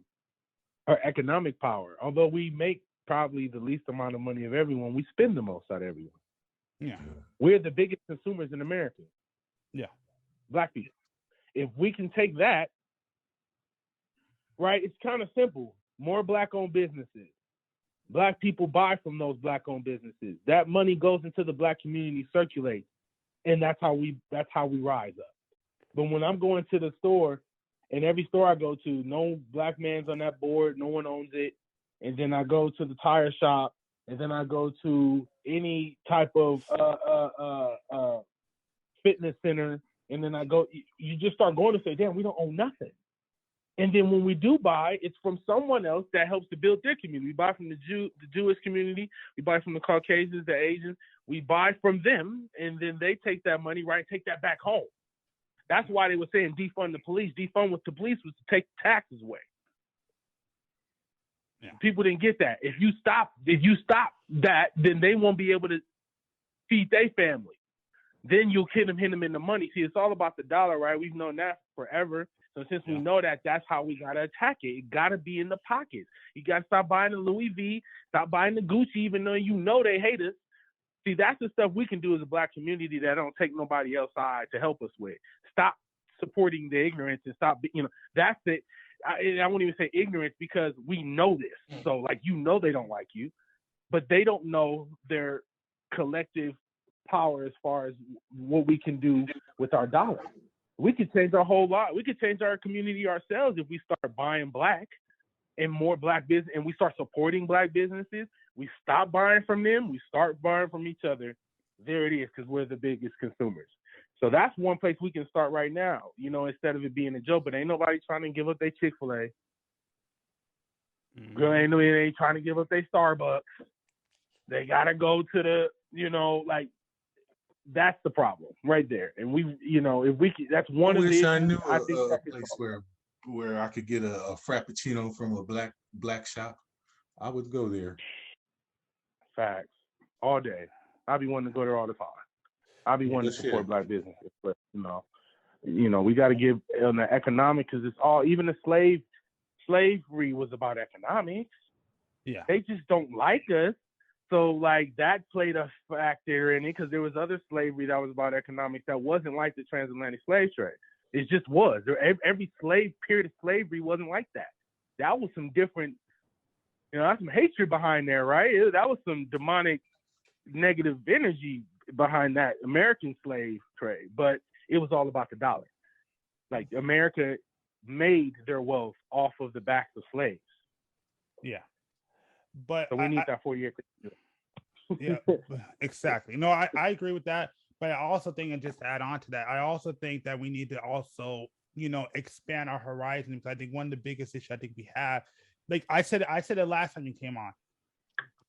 economic power. Although we make probably the least amount of money of everyone, we spend the most out of everyone.
Yeah.
We're the biggest consumers in America.
Yeah.
Black people. If we can take that, right, it's kind of simple. More black-owned businesses. Black people buy from those black-owned businesses. That money goes into the black community, circulates, and that's how we rise up. But when I'm going to the store, and every store I go to, no black man's on that board, no one owns it, and then I go to the tire shop, and then I go to any type of fitness center, and then I go, you just start going to say, damn, we don't own nothing. And then when we do buy, it's from someone else that helps to build their community. We buy from the Jewish community. We buy from the Caucasians, the Asians. We buy from them, and then they take that money, right, take that back home. That's why they were saying defund the police. Defund with the police was to take taxes away.
Yeah.
People didn't get that. If you stop that, then they won't be able to feed their family. Then you'll hit them in the money. See, it's all about the dollar, right? We've known that forever. So since we know that, that's how we got to attack it. It got to be in the pockets. You got to stop buying the Louis V, stop buying the Gucci, even though you know they hate us. See, that's the stuff we can do as a Black community that don't take nobody else side to help us with. Stop supporting the ignorance and stop, that's it. I won't even say ignorance because we know this. So, like, they don't like you, but they don't know their collective power as far as what we can do with our dollar. We could change our whole lot. We could change our community ourselves if we start buying Black and more Black business, and we start supporting Black businesses. We stop buying from them. We start buying from each other. There it is, because we're the biggest consumers. So that's one place we can start right now, instead of it being a joke. But ain't nobody trying to give up their Chick-fil-A. Girl, ain't trying to give up their Starbucks. They got to go to the, that's the problem right there. And if we could, that's one of the issues.
I knew
I think
a place where I could get a Frappuccino from a black shop. I would go there.
Facts. All day. I'd be wanting to go there all the time. I'd be wanting to support Black businesses. But, we got to give on the economic, because it's all, even the slavery was about economics.
Yeah.
They just don't like us. So, that played a factor in it, because there was other slavery that was about economics that wasn't like the transatlantic slave trade. It just was. Every period of slavery wasn't like that. That was some different, that's some hatred behind there, right? That was some demonic, negative energy behind that American slave trade. But it was all about the dollar. America made their wealth off of the backs of slaves.
Yeah. But
so we need that 4-year.
Yeah, exactly. No, I agree with that. But I also think, and just to add on to that, I also think that we need to also, expand our horizon. Because I think one of the biggest issues I think we have, I said it last time you came on.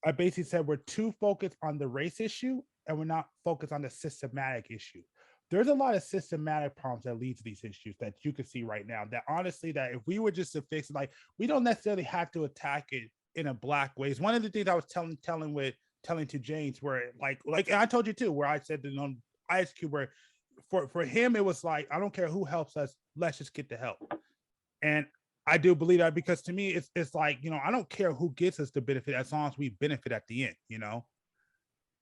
I basically said we're too focused on the race issue and we're not focused on the systematic issue. There's a lot of systematic problems that lead to these issues that you can see right now. That honestly, that if we were just to fix it, we don't necessarily have to attack it in a Black way. It's one of the things I was telling to James, where and I told you too, where I said that on Ice Cube, where for him it was I don't care who helps us, let's just get the help. And I do believe that, because to me it's I don't care who gets us the benefit as long as we benefit at the end,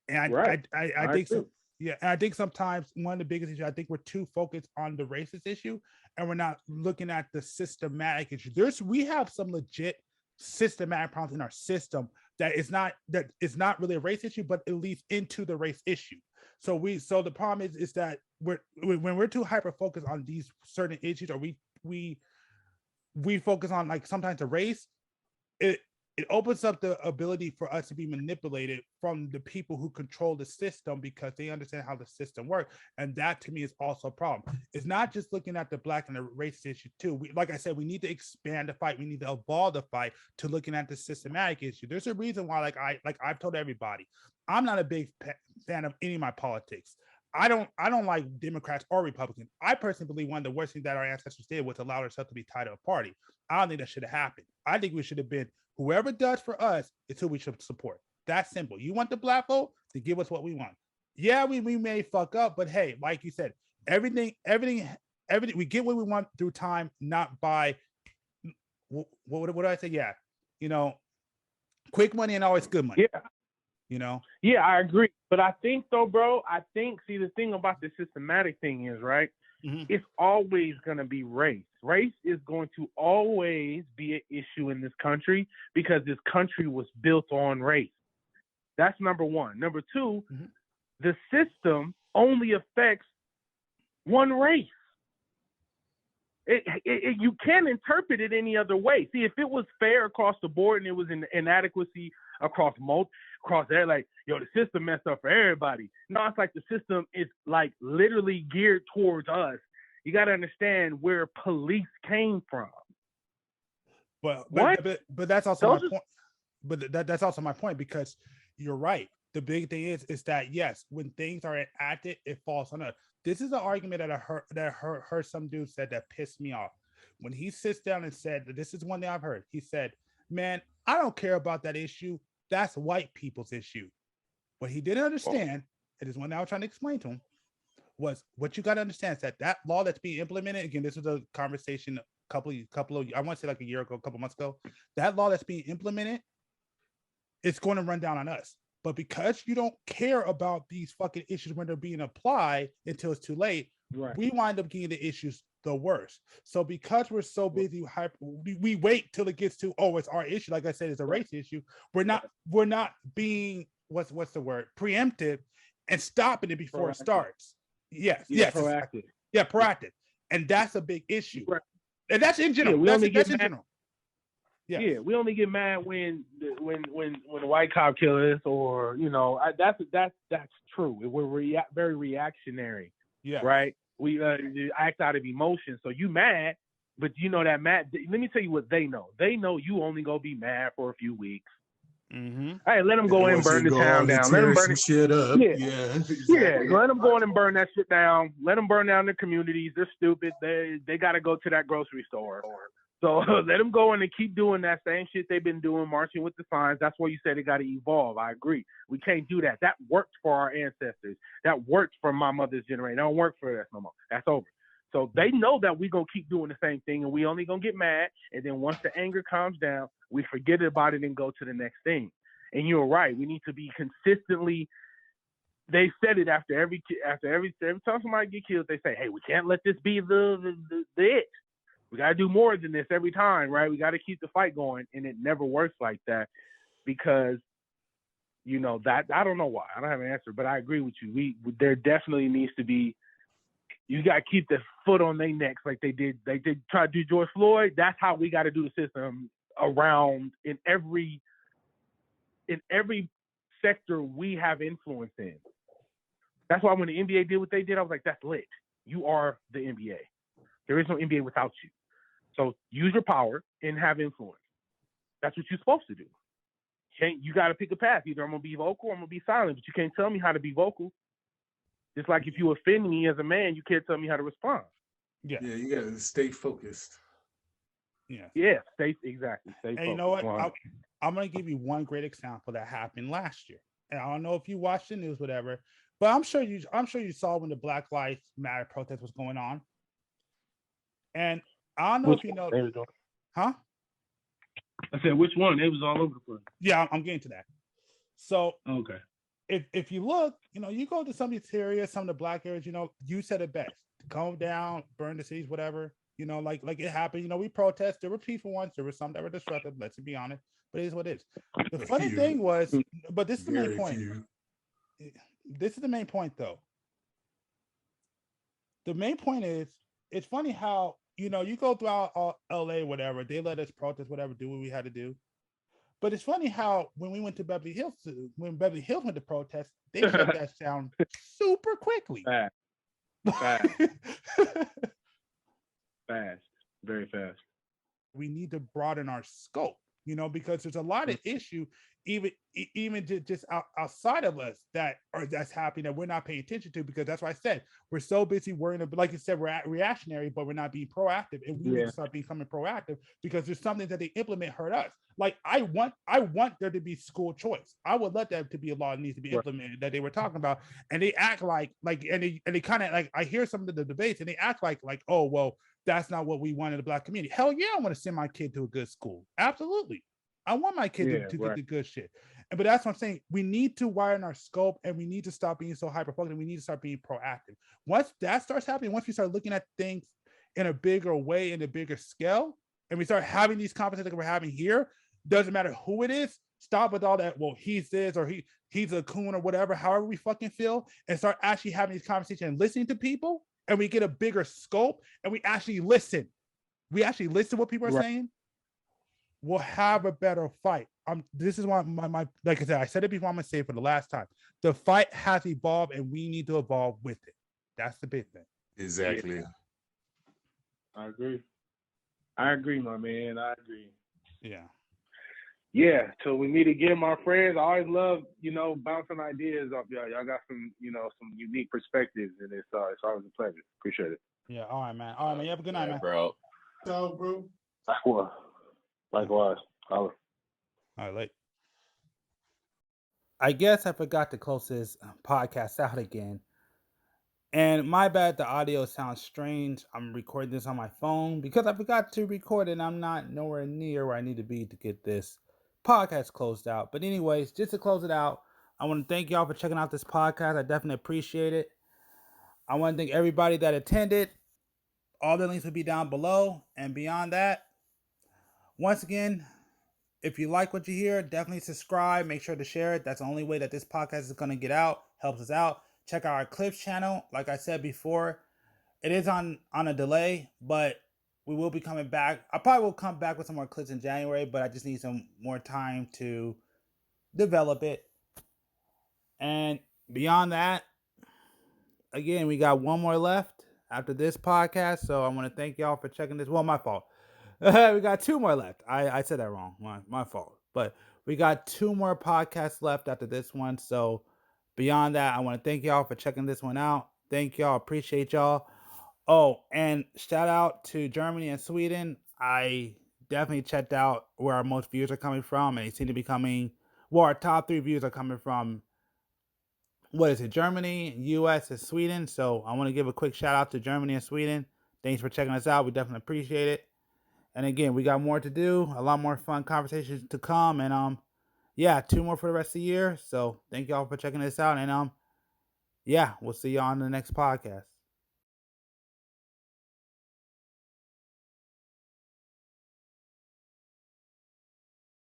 And I think so. Yeah, and I think sometimes one of the biggest issues, I think we're too focused on the racist issue and we're not looking at the systematic issue. We have some legit systematic problems in our system that is not really a race issue, but it leads into the race issue. So the problem is that when we're too hyper focused on these certain issues, or we focus on sometimes the race, it opens up the ability for us to be manipulated from the people who control the system, because they understand how the system works. And that to me is also a problem. It's not just looking at the Black and the race issue too. Like I said, we need to expand the fight. We need to evolve the fight to looking at the systematic issue. There's a reason why, I've told everybody, I'm not a big fan of any of my politics. I don't like Democrats or Republicans. I personally believe one of the worst things that our ancestors did was allow ourselves to be tied to a party. I don't think that should have happened. I think we should have been, whoever does for us is who we should support. That's simple. You want the Black vote, to give us what we want. Yeah, we may fuck up, but hey, like you said, everything, we get what we want through time, not by what did I say? Yeah, quick money and always good money.
Yeah. Yeah, I agree. But I think though, bro, see, the thing about the systematic thing is, right, it's always going to be race. Race is going to always be an issue in this country, because this country was built on race. That's number one. Number two, the system only affects one race. You can't interpret it any other way. See, if it was fair across the board and it was an inadequacy across there, the system messed up for everybody. No, it's the system is literally geared towards us. You got to understand where police came from.
But
What?
that's also
Those
my point. But that's also my point, because you're right. The big thing is that yes, when things are enacted, it falls on us. This is an argument that I heard some dude said that pissed me off. When he sits down and said, this is one thing I've heard. He said, "Man, I don't care about that issue. That's white people's issue." What he didn't understand, it is one that I was trying to explain to him, was what you got to understand is that law that's being implemented, again, this was a conversation a couple of, I want to say like a year ago, a couple months ago, that law that's being implemented, it's going to run down on us. But because you don't care about these fucking issues when they're being applied until it's too late, we wind up getting the issues the worst. So because we're so busy, we wait till it gets to, oh, it's our issue. Like I said, it's a race issue. We're not being, what's the word, preemptive and stopping it before it starts. Yes.
Proactive.
Yeah, proactive. And that's a big issue.
Right.
And that's in general. That's in general.
Yeah, we only get mad when the white cop kill us, or that's true. We're very reactionary.
Yeah.
Right. We act out of emotion. So you mad, but you know that mad. Let me tell you what they know. They know you only gonna be mad for a few weeks.
Mm-hmm.
Hey, let them go in and burn the town down. Let them burn
shit up.
Yeah, exactly. Let them go in and burn that shit down. Let them burn down their communities. They're stupid. They got to go to that grocery store. So let them go in and keep doing that same shit they've been doing, marching with the signs. That's why you said it got to evolve. I agree. We can't do that. That worked for our ancestors. That worked for my mother's generation. That don't work for us no more. That's over. So they know that we're going to keep doing the same thing, and we only going to get mad. And then once the anger calms down, we forget about it and go to the next thing. And you're right. We need to be consistently. They said it after every time somebody get killed, they say, hey, we can't let this be the it. We got to do more than this every time, right? We got to keep the fight going. And it never works like that because, that I don't know why. I don't have an answer, but I agree with you. There definitely needs to be, you got to keep the foot on their necks like they did try to do George Floyd. That's how we got to do the system around in every sector we have influence in. That's why when the NBA did what they did, I was like, that's lit. You are the NBA. There is no NBA without you. So use your power and have influence. That's what you're supposed to do. You got to pick a path. Either I'm going to be vocal or I'm going to be silent, but you can't tell me how to be vocal. Just like if you offend me as a man, you can't tell me how to respond.
Yeah, you got to stay focused.
Yeah,
stay focused.
And you know what? I'm going to give you one great example that happened last year. And I don't know if you watched the news, whatever, but I'm sure you saw when the Black Lives Matter protest was going on. And I don't know if you know, huh?
I said, which one? It was all over the place.
Yeah, I'm getting to that. So,
okay.
If you look, you go to some of these areas, some of the black areas, you said it best. Calm down, burn the cities, whatever. Like it happened. We protest. There were peaceful ones. There were some that were disruptive. Let's be honest. But it is what it is. The funny thing was, but this is the main point. This is the main point, though. The main point is, it's funny how, you go throughout LA, whatever, they let us protest, whatever, do what we had to do. But it's funny how when we went to Beverly Hills, when Beverly Hills went to protest, they shut that down super quickly.
Fast. Very fast.
We need to broaden our scope, because there's a lot of issue, even just outside of us that's happening that we're not paying attention to, because that's why I said we're so busy worrying about, like you said, we're reactionary, but we're not being proactive, and we need to start becoming proactive because there's something that they implement hurt us. Like I want there to be school choice. I would let that to be a law that needs to be implemented that they were talking about, and they act like and they kind of like, I hear some of the debates and they act like oh well, that's not what we want in the Black community. Hell yeah, I want to send my kid to a good school. Absolutely. I want my kid to get the good shit. But that's what I'm saying. We need to widen our scope, and we need to stop being so hyper-focused. We need to start being proactive. Once that starts happening, once we start looking at things in a bigger way, in a bigger scale, and we start having these conversations like we're having here, doesn't matter who it is, stop with all that, well, he's this or he's a coon or whatever, however we fucking feel, and start actually having these conversations and listening to people, and we get a bigger scope, and we actually listen. We actually listen to what people are saying. We'll have a better fight. This is why my like I said it before, I'm gonna say it for the last time. The fight has evolved, and we need to evolve with it. That's the big thing.
Exactly.
I agree, my man. I agree.
Yeah, till we meet again, my friends. I always love, bouncing ideas off y'all. Y'all got some, some unique perspectives, and it's always a pleasure. Appreciate it.
Yeah, all right, man. All right, man. You have a good night, man.
Bro.
So, bro.
Likewise.
All right, late. I guess I forgot to close this podcast out again. And my bad, the audio sounds strange. I'm recording this on my phone because I forgot to record it and I'm not nowhere near where I need to be to get this podcast closed out. But anyways, just to close it out, I want to thank y'all for checking out this podcast. I definitely appreciate it. I want to thank everybody that attended. All the links will be down below. And beyond that, once again, if you like what you hear, definitely subscribe. Make sure to share it. That's the only way that this podcast is going to get out. Helps us out. Check out our clips channel. Like I said before, it is on a delay, but we will be coming back. I probably will come back with some more clips in January, but I just need some more time to develop it. And beyond that, again, we got one more left after this podcast. So I want to thank y'all for checking this. Well, my fault. We got two more left. I said that wrong. My fault. But we got two more podcasts left after this one. So beyond that, I want to thank y'all for checking this one out. Thank y'all. Appreciate y'all. Oh, and shout out to Germany and Sweden. I definitely checked out where our most views are coming from, and they seem to be coming. Well, our top 3 views are coming from, what is it, Germany, US, and Sweden. So I want to give a quick shout out to Germany and Sweden. Thanks for checking us out. We definitely appreciate it. And again, we got more to do, a lot more fun conversations to come, and 2 more for the rest of the year. So thank y'all for checking this out, and we'll see y'all on the next podcast.